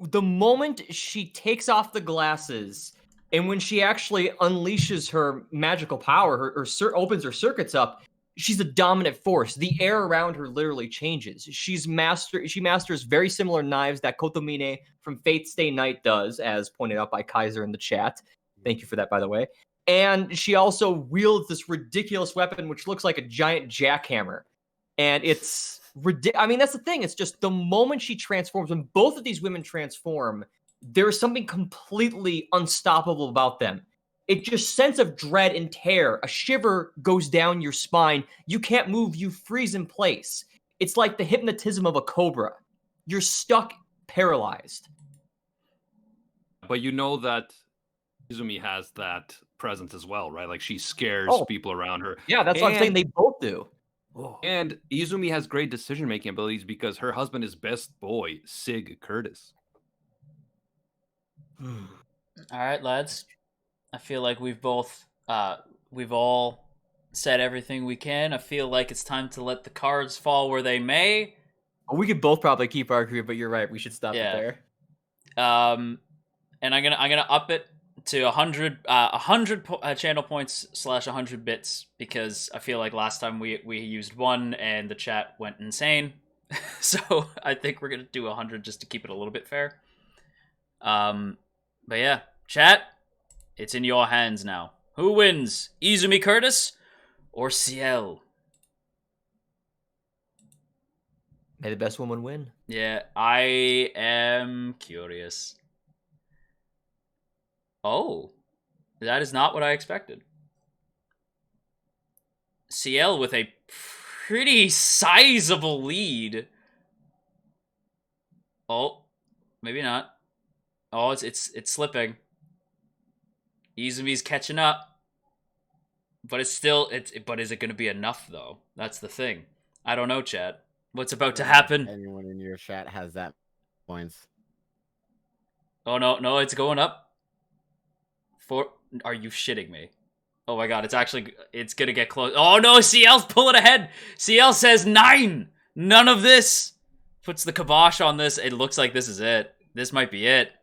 S4: the moment she takes off the glasses and when she actually unleashes her magical power, opens her circuits up, she's a dominant force. The air around her literally changes. She masters very similar knives that Kotomine from Fate Stay Night does, as pointed out by Kaiser in the chat. Thank you for that, by the way. And she also wields this ridiculous weapon, which looks like a giant jackhammer. And it's ridiculous. I mean, that's the thing. It's just the moment she transforms, when both of these women transform, there's something completely unstoppable about them. It just sense of dread and terror. A shiver goes down your spine. You can't move. You freeze in place. It's like the hypnotism of a cobra. You're stuck, paralyzed.
S5: But you know that Izumi has that presence as well, right? Like she scares people around her.
S4: Yeah, that's what I'm saying. They both do.
S5: And Izumi has great decision-making abilities because her husband is best boy, Sig Curtis.
S2: All right, lads. I feel like we've all said everything we can. I feel like it's time to let the cards fall where they may.
S4: We could both probably keep arguing, but you're right. We should stop it there.
S2: And I'm gonna up it to 100 channel points / 100 bits because I feel like last time we used one and the chat went insane. So I think we're gonna do 100 just to keep it a little bit fair. But yeah, chat, it's in your hands now. Who wins, Izumi Curtis or Ciel?
S4: May the best woman win.
S2: Yeah, I am curious. Oh, that is not what I expected. Ciel with a pretty sizable lead. Oh, maybe not. Oh, it's slipping. Izumi's catching up. But it's still but is it going to be enough though? That's the thing. I don't know, chat. What's about to happen?
S3: Anyone in your chat has that points.
S2: Oh no, it's going up. Are you shitting me? Oh my god, it's gonna get close. Oh no, CL's pulling ahead. CL says 9. None of this. Puts the kibosh on this. It looks like this is it. This might be it.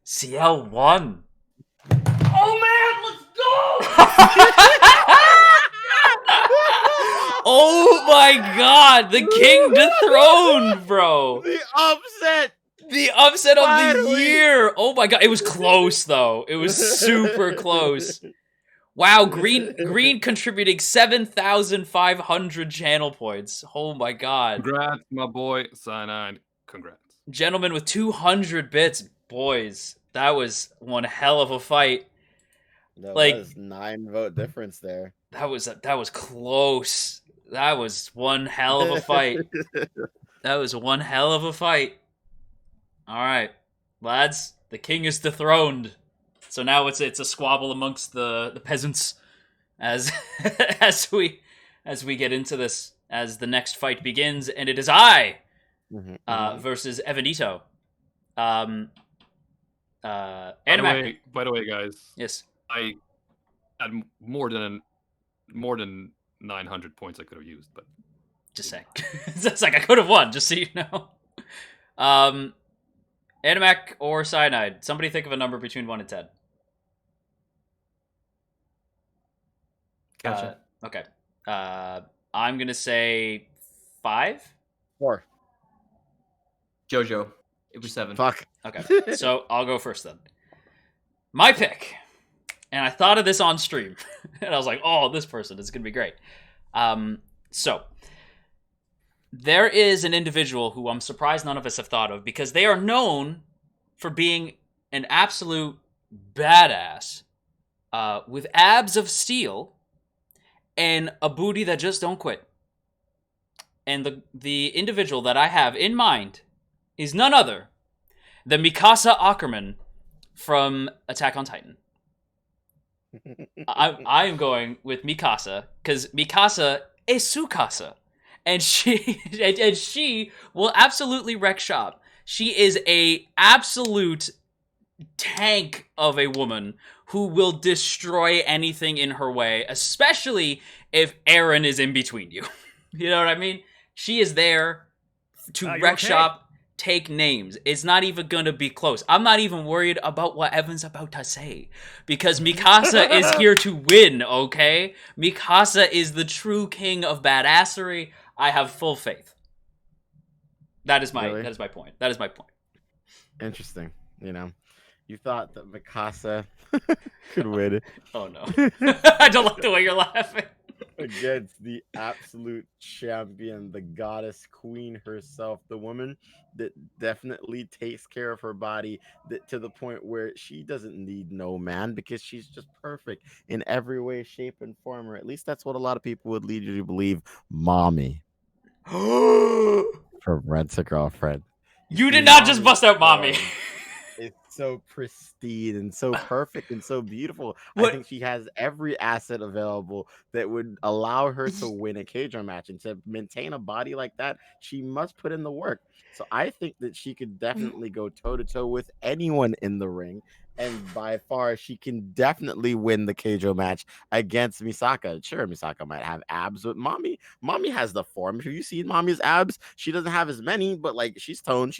S2: CL won.
S4: Oh man, let's go!
S2: Oh my god, the king dethroned, bro.
S3: The upset.
S2: The upset
S3: Finally.
S2: of the year! Oh my god, it was close though. It was super close. Wow, green contributing 7,500 channel points. Oh my god.
S5: Congrats, my boy Cyanide. Congrats.
S2: Gentlemen with 200 bits, boys. That was one hell of a fight.
S3: That
S2: Like-
S3: was 9 vote difference there.
S2: That was close. That was one hell of a fight. That was one hell of a fight. All right, lads, the king is dethroned. So now it's a squabble amongst the peasants as as we get into this, as the next fight begins, and it is I versus Evanit0. Animak.
S5: By the way, guys,
S2: Yes.
S5: I had more than 900 points I could have used, but
S2: Just saying. It's like I could have won, just so you know. Animak or Cyanide? Somebody think of a number between 1 and 10.
S4: Gotcha.
S2: Okay. I'm gonna say 5.
S3: 4.
S4: JoJo. It was 7.
S3: Fuck.
S2: Okay. So I'll go first then. My pick. And I thought of this on stream. And I was like, oh, this person is gonna be great. So there is an individual who I'm surprised none of us have thought of, because they are known for being an absolute badass with abs of steel and a booty that just don't quit. And the individual that I have in mind is none other than Mikasa Ackerman from Attack on Titan. I am going with Mikasa because Mikasa is Tsukasa, and she will absolutely wreck shop. She is a absolute tank of a woman who will destroy anything in her way, especially if Aaron is in between you. You know what I mean? She is there to wreck shop, take names. It's not even gonna be close. I'm not even worried about what Evan's about to say, because Mikasa is here to win, okay? Mikasa is the true king of badassery. I have full faith. That is my point. That is my point.
S3: Interesting. You know, you thought that Mikasa could win
S2: Oh no. I don't like the way you're laughing.
S3: against the absolute champion, the goddess queen herself, the woman that definitely takes care of her body, that to the point where she doesn't need no man because she's just perfect in every way, shape, and form. Or at least that's what a lot of people would lead you to believe. Mommy. Her Red's a girlfriend.
S2: You did not just bust out mommy.
S3: It's so pristine and so perfect and so beautiful.
S2: What?
S3: I think she has every asset available that would allow her to win a Keijo match. And to maintain a body like that, she must put in the work. So I think that she could definitely go toe-to-toe with anyone in the ring. And by far, she can definitely win the Keijo match against Misaka. Sure, Misaka might have abs, but Mommy has the form. Have you seen Mommy's abs? She doesn't have as many, but like she's toned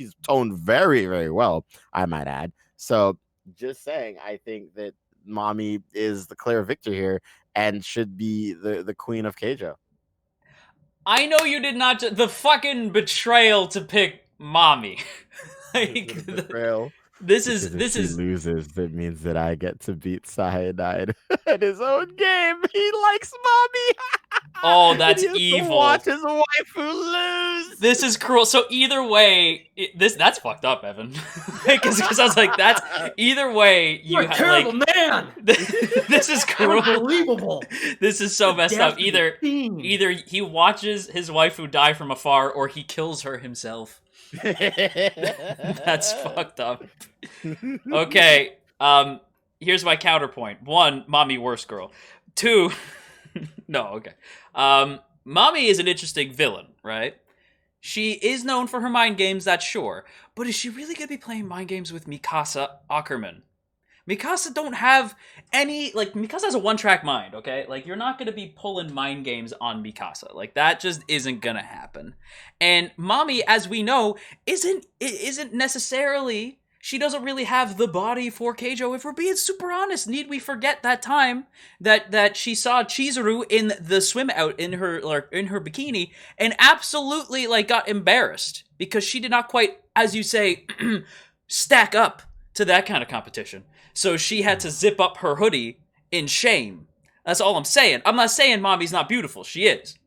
S3: very, very well, I might add. So just saying, I think that Mommy is the clear victor here and should be the queen of Keijo.
S2: I know you did not. The fucking betrayal to pick mommy. Like,
S3: Betrayal.
S2: This
S3: Because
S2: is
S3: if she loses, that means that I get to beat Cyanide at his own game. He likes Mommy.
S2: Oh, that's
S3: He has to
S2: evil.
S3: watch his waifu lose.
S2: This is cruel. So either way, that's fucked up, Evan. Because I was like, that's either way.
S4: You're a terrible man.
S2: This is cruel.
S4: Unbelievable.
S2: This is so messed up. Either
S4: Fiend.
S2: he watches his waifu die from afar, or he kills her himself. That's fucked up. Okay. Here's my counterpoint. 1, mommy worse girl. 2, no, okay. Mommy is an interesting villain, right? She is known for her mind games, that's sure. But is she really gonna be playing mind games with Mikasa Ackerman? Mikasa don't have any, like, Mikasa has a one-track mind, okay? Like, you're not gonna be pulling mind games on Mikasa. Like, that just isn't gonna happen. And Mommy, as we know, isn't necessarily, she doesn't really have the body for Keijo. If we're being super honest, need we forget that time that she saw Chizuru in the swim out in her bikini and absolutely, like, got embarrassed because she did not quite, as you say, stack up to that kind of competition. So she had to zip up her hoodie in shame. That's all I'm saying. I'm not saying Mommy's not beautiful. She is.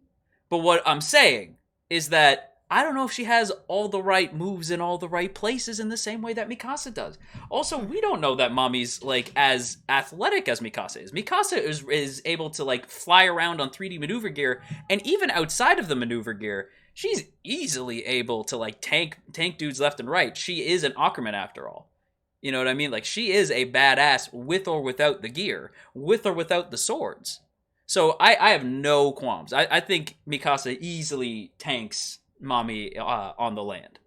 S2: But what I'm saying is that I don't know if she has all the right moves in all the right places in the same way that Mikasa does. Also, we don't know that Mami's like as athletic as Mikasa is. Mikasa is able to like fly around on 3D maneuver gear, and even outside of the maneuver gear, she's easily able to like tank dudes left and right. She is an Ackerman after all. You know what I mean? Like, she is a badass with or without the gear, with or without the swords. So I have no qualms. I think Mikasa easily tanks Mami on the land.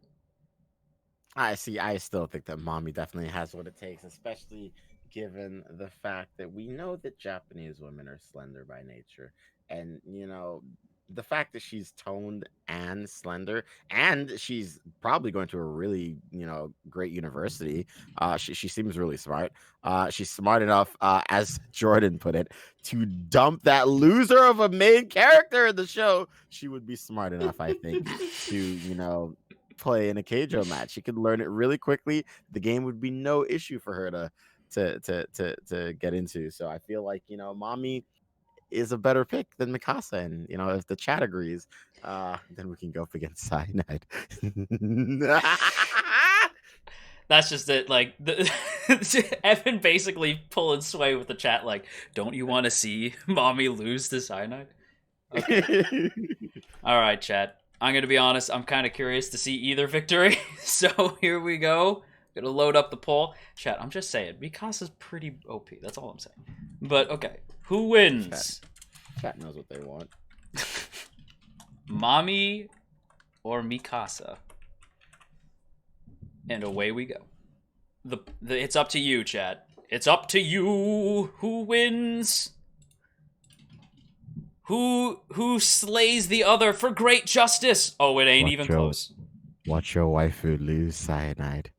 S3: I see. I still think that Mommy definitely has what it takes, especially given the fact that we know that Japanese women are slender by nature. And, the fact that she's toned and slender, and she's probably going to a really, great university. She seems really smart. She's smart enough, as Jordan put it, to dump that loser of a main character in the show. She would be smart enough, I think, to, play in a Keijo match. She could learn it really quickly. The game would be no issue for her to get into. So I feel like, Mommy is a better pick than Mikasa, and if the chat agrees, then we can go up against Cyanide.
S2: That's just it. Like, Evan basically pulling sway with the chat. Like, don't you want to see Mommy lose to Cyanide? Okay. All right, chat. I'm gonna be honest. I'm kind of curious to see either victory. So here we go. Gonna load up the poll. Chat. I'm just saying, Mikasa's pretty OP. That's all I'm saying. But okay. Who wins?
S3: Chat knows what they want.
S2: Mommy or Mikasa? And away we go. It's up to you, chat. It's up to you. Who wins? Who slays the other for great justice? Oh, it ain't even close.
S3: Watch your waifu lose, Cyanide.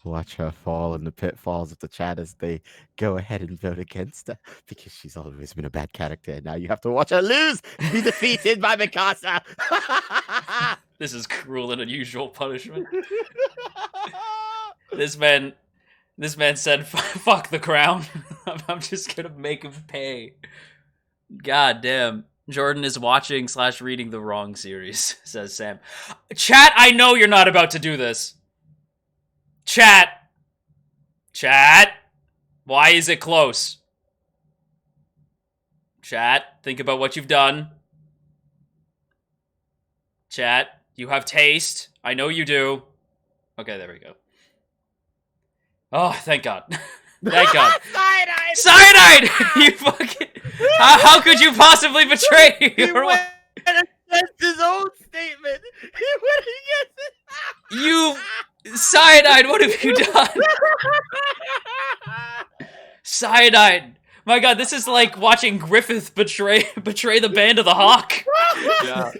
S3: Watch her fall in the pitfalls of the chat as they go ahead and vote against her, because she's always been a bad character, and now you have to watch her lose, be defeated by Mikasa.
S2: This is cruel and unusual punishment. This man said, "Fuck the crown." I'm just gonna make him pay. God damn. Jordan is watching / reading the wrong series, says Sam. Chat, I know you're not about to do this. Chat. Why is it close? Chat, think about what you've done. Chat, you have taste. I know you do. Okay, there we go. Oh, thank God. Thank God.
S3: Cyanide!
S2: Cyanide! You fucking... How could you possibly betray your wife?
S3: That's his own statement. He went against it.
S2: You... Cyanide, what have you done? Cyanide. My God, this is like watching Griffith betray the Band of the Hawk.
S5: Yeah,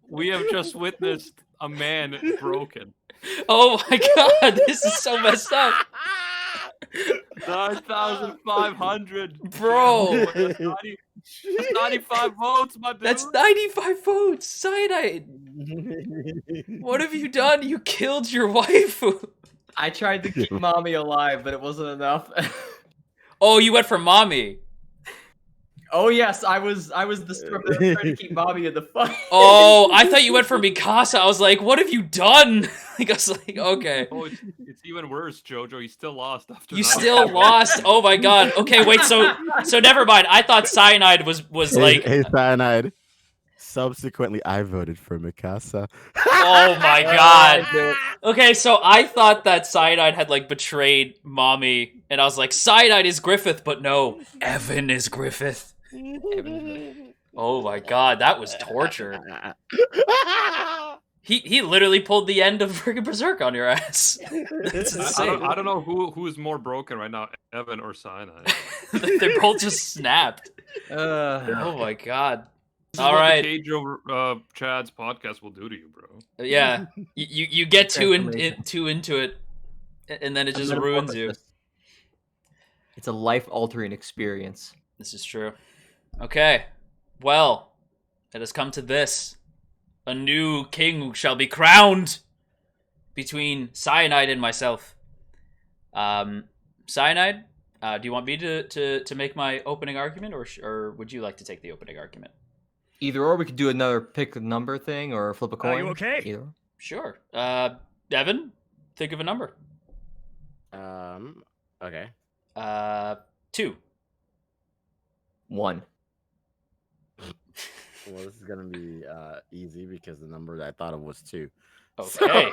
S5: we have just witnessed a man broken.
S2: Oh my God, this is so messed up.
S5: 9,500.
S2: Bro.
S5: That's 95 votes, my dude.
S2: That's 95 votes. Cyanide. What have you done? You killed your wife.
S4: I tried to keep Mommy alive, but it wasn't enough.
S2: Oh, you went for Mommy.
S4: Oh yes, I was the storm that was trying to keep Mommy in the fight.
S2: Oh, I thought you went for Mikasa. I was like, what have you done? Like, I was like, okay.
S5: Oh, it's even worse, JoJo. You still lost after.
S2: You
S5: 9.
S2: still lost? Oh my God. Okay, wait, so never mind. I thought Cyanide was like...
S3: Hey, Cyanide. Subsequently, I voted for Mikasa.
S2: Oh my God. Okay, so I thought that Cyanide had like betrayed Mommy, and I was like, Cyanide is Griffith, but no, Evan is Griffith. Oh my God, that was torture. He literally pulled the end of freaking Berserk on your ass. That's insane.
S5: I don't know who is more broken right now, Evan or Cyanide.
S2: They're both just snapped. Oh my God. All right.
S5: The Keijo CHADS podcast will do to you, bro.
S2: Yeah, you get too into it, and then it just ruins you.
S4: It's a life-altering experience.
S2: This is true. Okay, well, it has come to this. A new king shall be crowned between Cyanide and myself. Cyanide, do you want me to make my opening argument, or would you like to take the opening argument?
S4: Either or, we could do another pick a number thing or flip a coin.
S6: you okay?
S4: Either.
S2: Sure. Evan, think of a number.
S3: Okay.
S2: 2.
S4: 1.
S3: Well, this is gonna be easy because the number that I thought of was 2.
S2: Okay.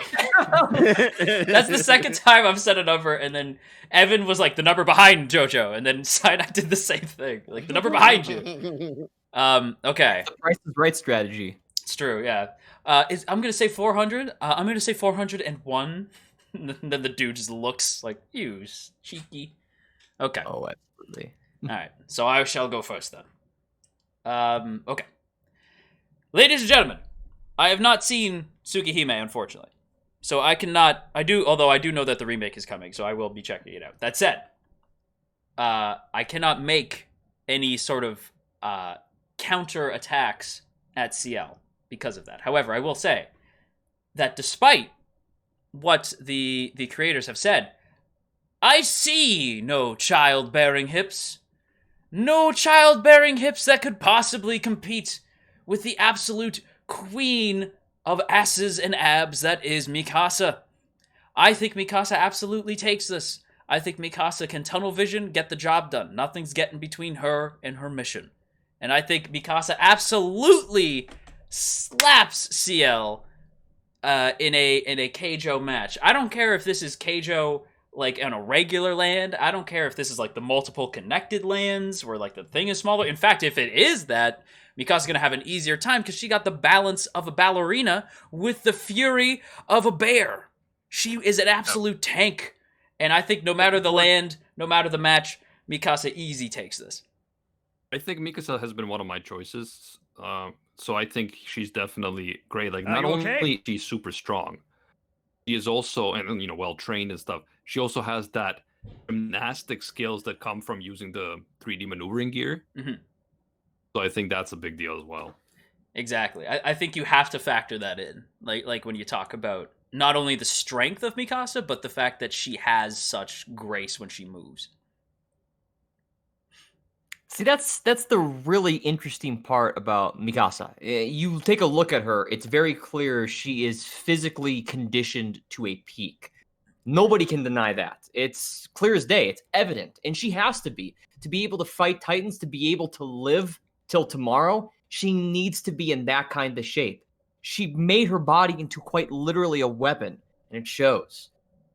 S2: That's the second time I've said a number, and then Evan was like the number behind JoJo, and then Cyanide did the same thing, like the number behind you. Okay.
S4: The Price is Right strategy.
S2: It's true, yeah. I'm gonna say 400. I'm gonna say 401. And then the dude just looks like, you cheeky. Okay.
S4: Oh, absolutely.
S2: All right. So I shall go first then. Okay. Ladies and gentlemen, I have not seen Tsukihime, unfortunately. So I cannot, although I do know that the remake is coming, so I will be checking it out. That said, I cannot make any sort of counter attacks at CL because of that. However, I will say that despite what the creators have said, I see no childbearing hips. No childbearing hips that could possibly compete with the absolute queen of asses and abs that is Mikasa. I think Mikasa absolutely takes this. I think Mikasa can tunnel vision, get the job done. Nothing's getting between her and her mission. And I think Mikasa absolutely slaps CL in a Keijo match. I don't care if this is Keijo like on a regular land. I don't care if this is like the multiple connected lands where like the thing is smaller. In fact, if it is that, Mikasa's gonna have an easier time because she got the balance of a ballerina with the fury of a bear. She is an absolute tank. And I think no matter the land, no matter the match, Mikasa easy takes this.
S5: I think Mikasa has been one of my choices. So I think she's definitely great. Like, not only she's super strong, she is also, and you know, well trained and stuff. She also has that gymnastic skills that come from using the 3D maneuvering gear.
S2: Mm-hmm.
S5: So I think that's a big deal as well.
S2: Exactly. I think you have to factor that in. Like when you talk about not only the strength of Mikasa, but the fact that she has such grace when she moves.
S4: See, that's the really interesting part about Mikasa. You take a look at her, it's very clear she is physically conditioned to a peak. Nobody can deny that. It's clear as day. It's evident. And she has to be able to fight Titans, to be able to live till tomorrow. She needs to be in that kind of shape. She made her body into quite literally a weapon, and it shows.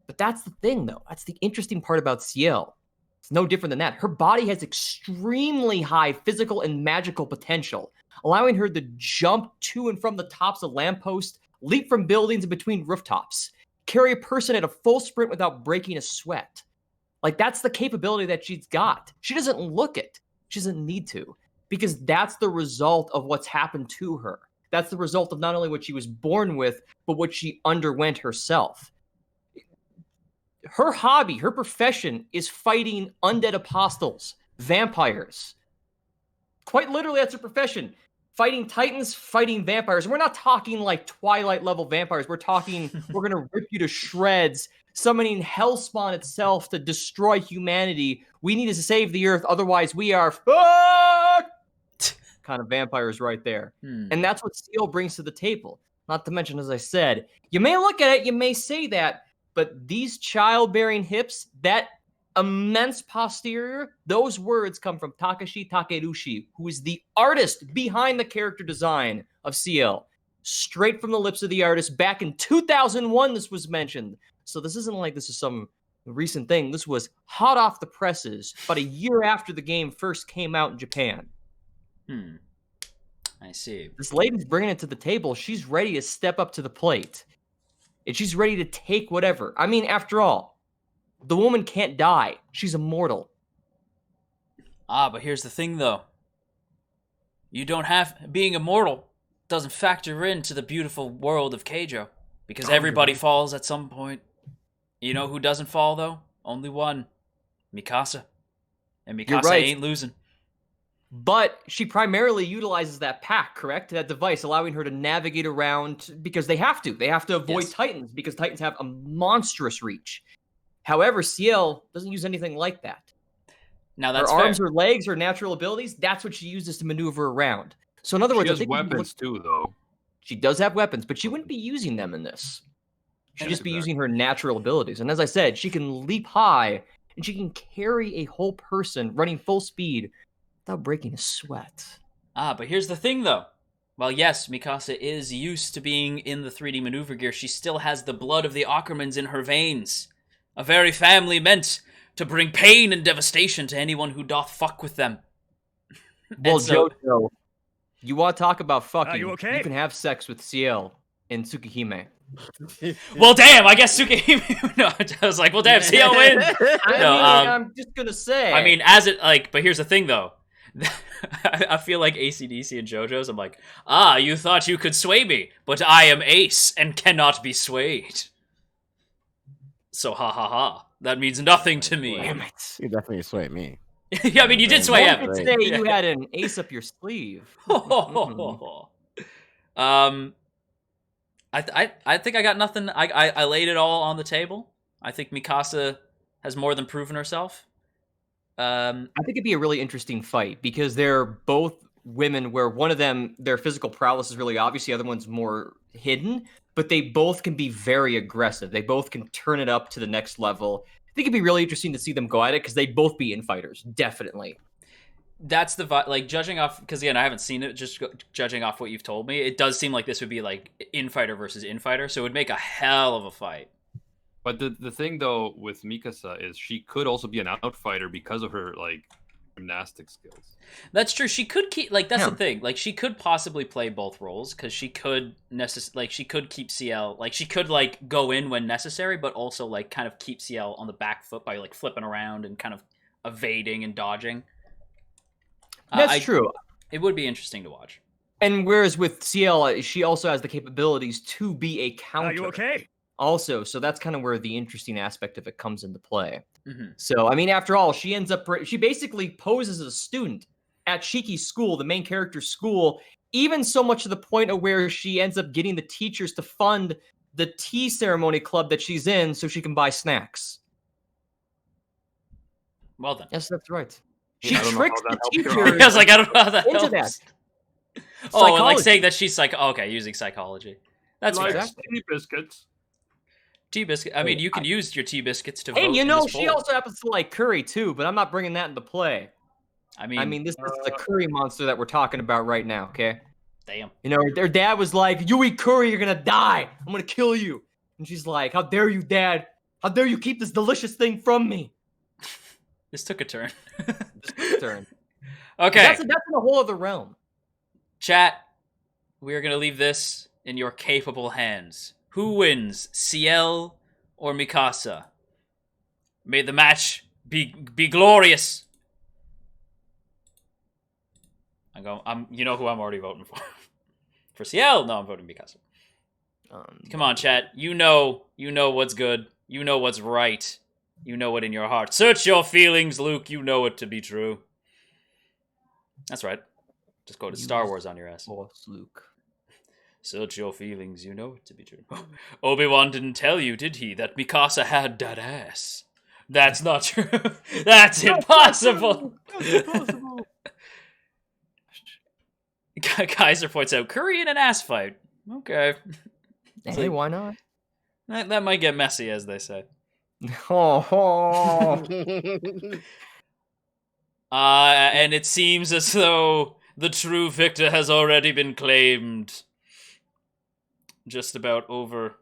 S4: But that's the thing, though. That's the interesting part about CL. It's no different than that. Her body has extremely high physical and magical potential, allowing her to jump to and from the tops of lampposts, leap from buildings and between rooftops, carry a person at a full sprint without breaking a sweat. Like, that's the capability that she's got. She doesn't look it. She doesn't need to, because that's the result of what's happened to her. That's the result of not only what she was born with, but what she underwent herself. Her hobby, her profession is fighting undead apostles, vampires. Quite literally, that's her profession. Fighting Titans, fighting vampires. And we're not talking like Twilight level vampires. We're talking, we're going to rip you to shreds, summoning Hellspawn itself to destroy humanity. We need to save the earth, otherwise we are fucked. Kind of vampires right there. And that's what Steel brings to the table. Not to mention, as I said, you may look at it, you may say that, but these childbearing hips, that immense posterior, those words come from Takashi Takerushi, who is the artist behind the character design of CL. Straight from the lips of the artist. Back in 2001, this was mentioned. So this isn't like this is some recent thing. This was hot off the presses, but a year after the game first came out in Japan.
S2: I see.
S4: This lady's bringing it to the table. She's ready to step up to the plate. And she's ready to take whatever. I mean, after all, the woman can't die. She's immortal.
S2: But here's the thing, though. You don't have... Being immortal doesn't factor into the beautiful world of Keijo. Because everybody falls at some point. You know who doesn't fall, though? Only one. Mikasa. And Mikasa ain't losing.
S4: But she primarily utilizes that pack, correct? That device, allowing her to navigate around because they have to. They have to avoid Titans because Titans have a monstrous reach. However, CL doesn't use anything like that.
S2: Now that's
S4: her
S2: fair.
S4: arms, her legs, her natural abilities, that's what she uses to maneuver around. So in other
S5: She
S4: words, I
S5: has
S4: think we can
S5: weapons too, though.
S4: she does have weapons, but she wouldn't be using them in this. She'd
S5: Yes,
S4: just be
S5: exactly.
S4: using her natural abilities. And as I said, she can leap high and she can carry a whole person running full speed without breaking a sweat.
S2: Ah, but here's the thing, though. While yes, Mikasa is used to being in the 3D maneuver gear, she still has the blood of the Ackermans in her veins. A very family meant to bring pain and devastation to anyone who doth fuck with them.
S4: Well,
S2: And so-
S4: JoJo, you want to talk about fucking?
S6: you okay?
S4: You can have sex with CL in Tsukihime.
S2: Well, damn, I guess Tsukihime... No, I was like, well, damn, CL wins. No,
S4: I'm just gonna say.
S2: I mean, as it, like, but here's the thing, though. I feel like AC/DC and JoJo's. I'm like, you thought you could sway me, but I am Ace and cannot be swayed. So, ha ha ha. That means nothing to me.
S4: damn it.
S3: You definitely swayed me.
S2: Yeah, I mean, you did sway
S4: One
S2: him.
S4: could
S3: Great.
S4: say you had an ace up your sleeve.
S2: I think I got nothing. I laid it all on the table. I think Mikasa has more than proven herself.
S4: I think it'd be a really interesting fight because they're both women where one of them, their physical prowess is really obvious, the other one's more hidden, but they both can be very aggressive. They both can turn it up to the next level. I think it'd be really interesting to see them go at it because they'd both be infighters, definitely.
S2: That's the like judging off, because again I haven't seen it. Just judging off what you've told me, it does seem like this would be like infighter versus infighter, so it would make a hell of a fight.
S5: But the thing though with Mikasa is she could also be an outsider because of her like gymnastic skills.
S2: That's true. She could keep like that's
S4: Yeah.
S2: the thing. Like she could possibly play both roles because she could she could keep CL, like she could like go in when necessary, but also like kind of keep CL on the back foot by like flipping around and kind of evading and dodging.
S4: That's true.
S2: It would be interesting to watch.
S4: And whereas with CL, she also has the capabilities to be a counter.
S6: Are you okay?
S4: Also, so that's kind of where the interesting aspect of it comes into play.
S2: Mm-hmm.
S4: So, I mean, after all, she basically poses as a student at Shiki's school, the main character's school, even so much to the point of where she ends up getting the teachers to fund the tea ceremony club that she's in so she can buy snacks.
S2: Well done.
S4: Yes, that's right.
S5: Yeah,
S4: She
S5: I don't know
S4: tricks
S5: how
S4: the
S5: that helps her.
S4: teachers
S2: I was like, I don't know how that
S4: into
S2: helps.
S4: that.
S2: Oh, and like
S4: Psychology.
S2: saying that she's okay, using psychology. That's
S5: Like
S2: fair.
S4: Exactly.
S5: tea biscuits.
S2: Tea biscuit. I mean, you can use your tea biscuits to vote.
S4: Hey, you
S2: in
S4: know,
S2: this
S4: she
S2: poll.
S4: also happens to like curry too, but I'm not bringing that into play.
S2: I
S4: I mean, this is the
S5: uh,
S4: curry monster that we're talking about right now, okay?
S2: damn.
S4: You know, her dad was like, "You eat curry, you're gonna die. I'm gonna kill you." And she's like, "How dare you, Dad? How dare you keep this delicious thing from me?"
S2: This took a turn.
S4: This turn.
S2: Okay,
S4: That's in a whole other realm.
S2: chat. We are gonna leave this in your capable hands. Who wins, CL or Mikasa? May the match be glorious. You know who I'm already voting for. For CL? No, I'm voting Mikasa. Come on, chat. You know what's good. You know what's right. You know it in your heart. Search your feelings, Luke. You know it to be true. That's right. Just go to Star Wars on your ass.
S4: Boss Luke.
S2: Search your feelings. You know it to be true. Obi-Wan didn't tell you, did he, that Mikasa had that ass? That's not true. That's impossible. Kaiser points out, curry in an ass fight. Okay.
S4: Hey, why not?
S2: That might get messy, as they say.
S4: Oh,
S2: And it seems as though the true victor has already been claimed. Just about over.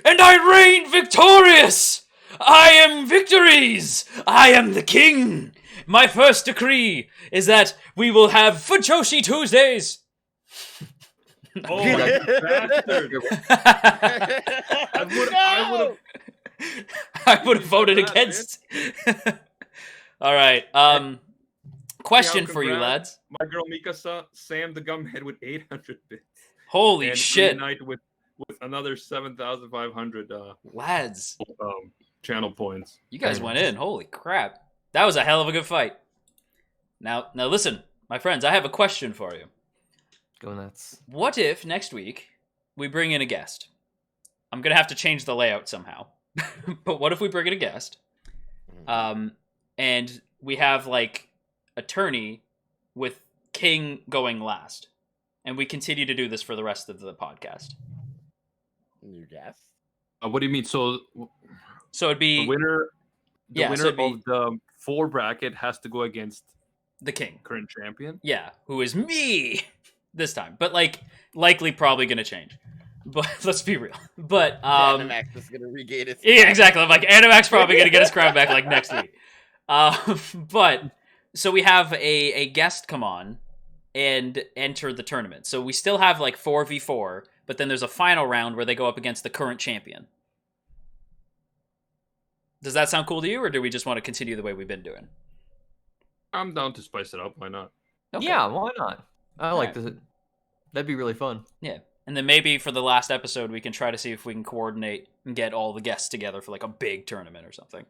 S2: And I reign victorious! I am victories! I am the king! My first decree is that we will have Fujoshi Tuesdays!
S5: Oh, bastard!
S2: I would have voted
S5: that,
S2: against. All right. Question for you,
S5: congrats.
S2: lads.
S5: My girl Mikasa, Sam the Gumhead with 800 bits.
S2: Holy
S5: and
S2: shit,
S5: Knight with another 7,500
S2: lads!
S5: channel points.
S2: You guys went in. Holy crap! That was a hell of a good fight. Now listen, my friends. I have a question for you.
S4: go nuts.
S2: What if next week we bring in a guest? I'm gonna have to change the layout somehow. But what if we bring in a guest? And we have like attorney with King going last. And we continue to do this for the rest of the podcast.
S3: You guess?
S5: What do you mean? So
S2: it'd be
S5: the winner
S2: so it'd be
S5: of the 4 bracket has to go against
S2: the King.
S5: current champion?
S2: Yeah, who is me this time. But like likely probably gonna change. But let's be real. But
S3: Animak is gonna regain its.
S2: yeah, exactly. I'm like Animak's probably gonna get his crown back like next week. But so we have a guest come on and enter the tournament. So we still have like 4v4, but then there's a final round where they go up against the current champion. Does that sound cool to you, or do we just want to continue the way we've been doing?
S5: I'm down to spice it up. Why not?
S2: Okay.
S4: Yeah, why not? I like
S2: Alright.
S4: this. That'd be really fun.
S2: Yeah. And then maybe for the last episode, we can try to see if we can coordinate and get all the guests together for like a big tournament or something.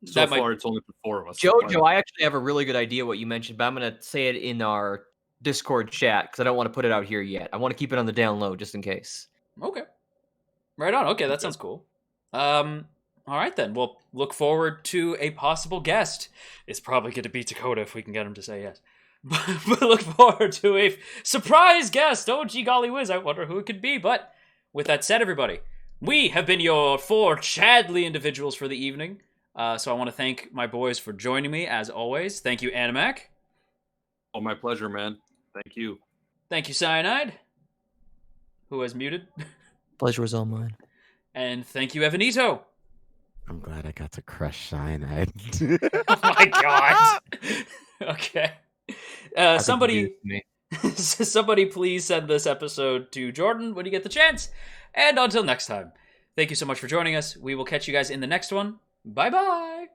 S5: So
S2: That
S5: far,
S2: might-
S5: it's only for 4 of us.
S4: JoJo, I actually have a really good idea what you mentioned, but I'm going to say it in our Discord chat because I don't want to put it out here yet. I want to keep it on the down low just in case.
S2: Okay. Right on. Okay, that sounds cool. All right then. We'll look forward to a possible guest. It's probably going to be Dakota if we can get him to say yes. But look forward to a surprise guest. Oh, gee golly whiz, I wonder who it could be. But with that said, everybody, we have been your 4 Chadly individuals for the evening. So I want to thank my boys for joining me, as always. Thank you, Animak.
S5: Oh, my pleasure, man. Thank you.
S2: Thank you, Cyanide, who has muted.
S4: Pleasure was all mine.
S2: And thank you, Evanit0.
S3: I'm glad I got to crush Cyanide.
S2: Oh my god. Okay. Somebody please send this episode to Jordan when you get the chance. And until next time, thank you so much for joining us. We will catch you guys in the next one. Bye-bye.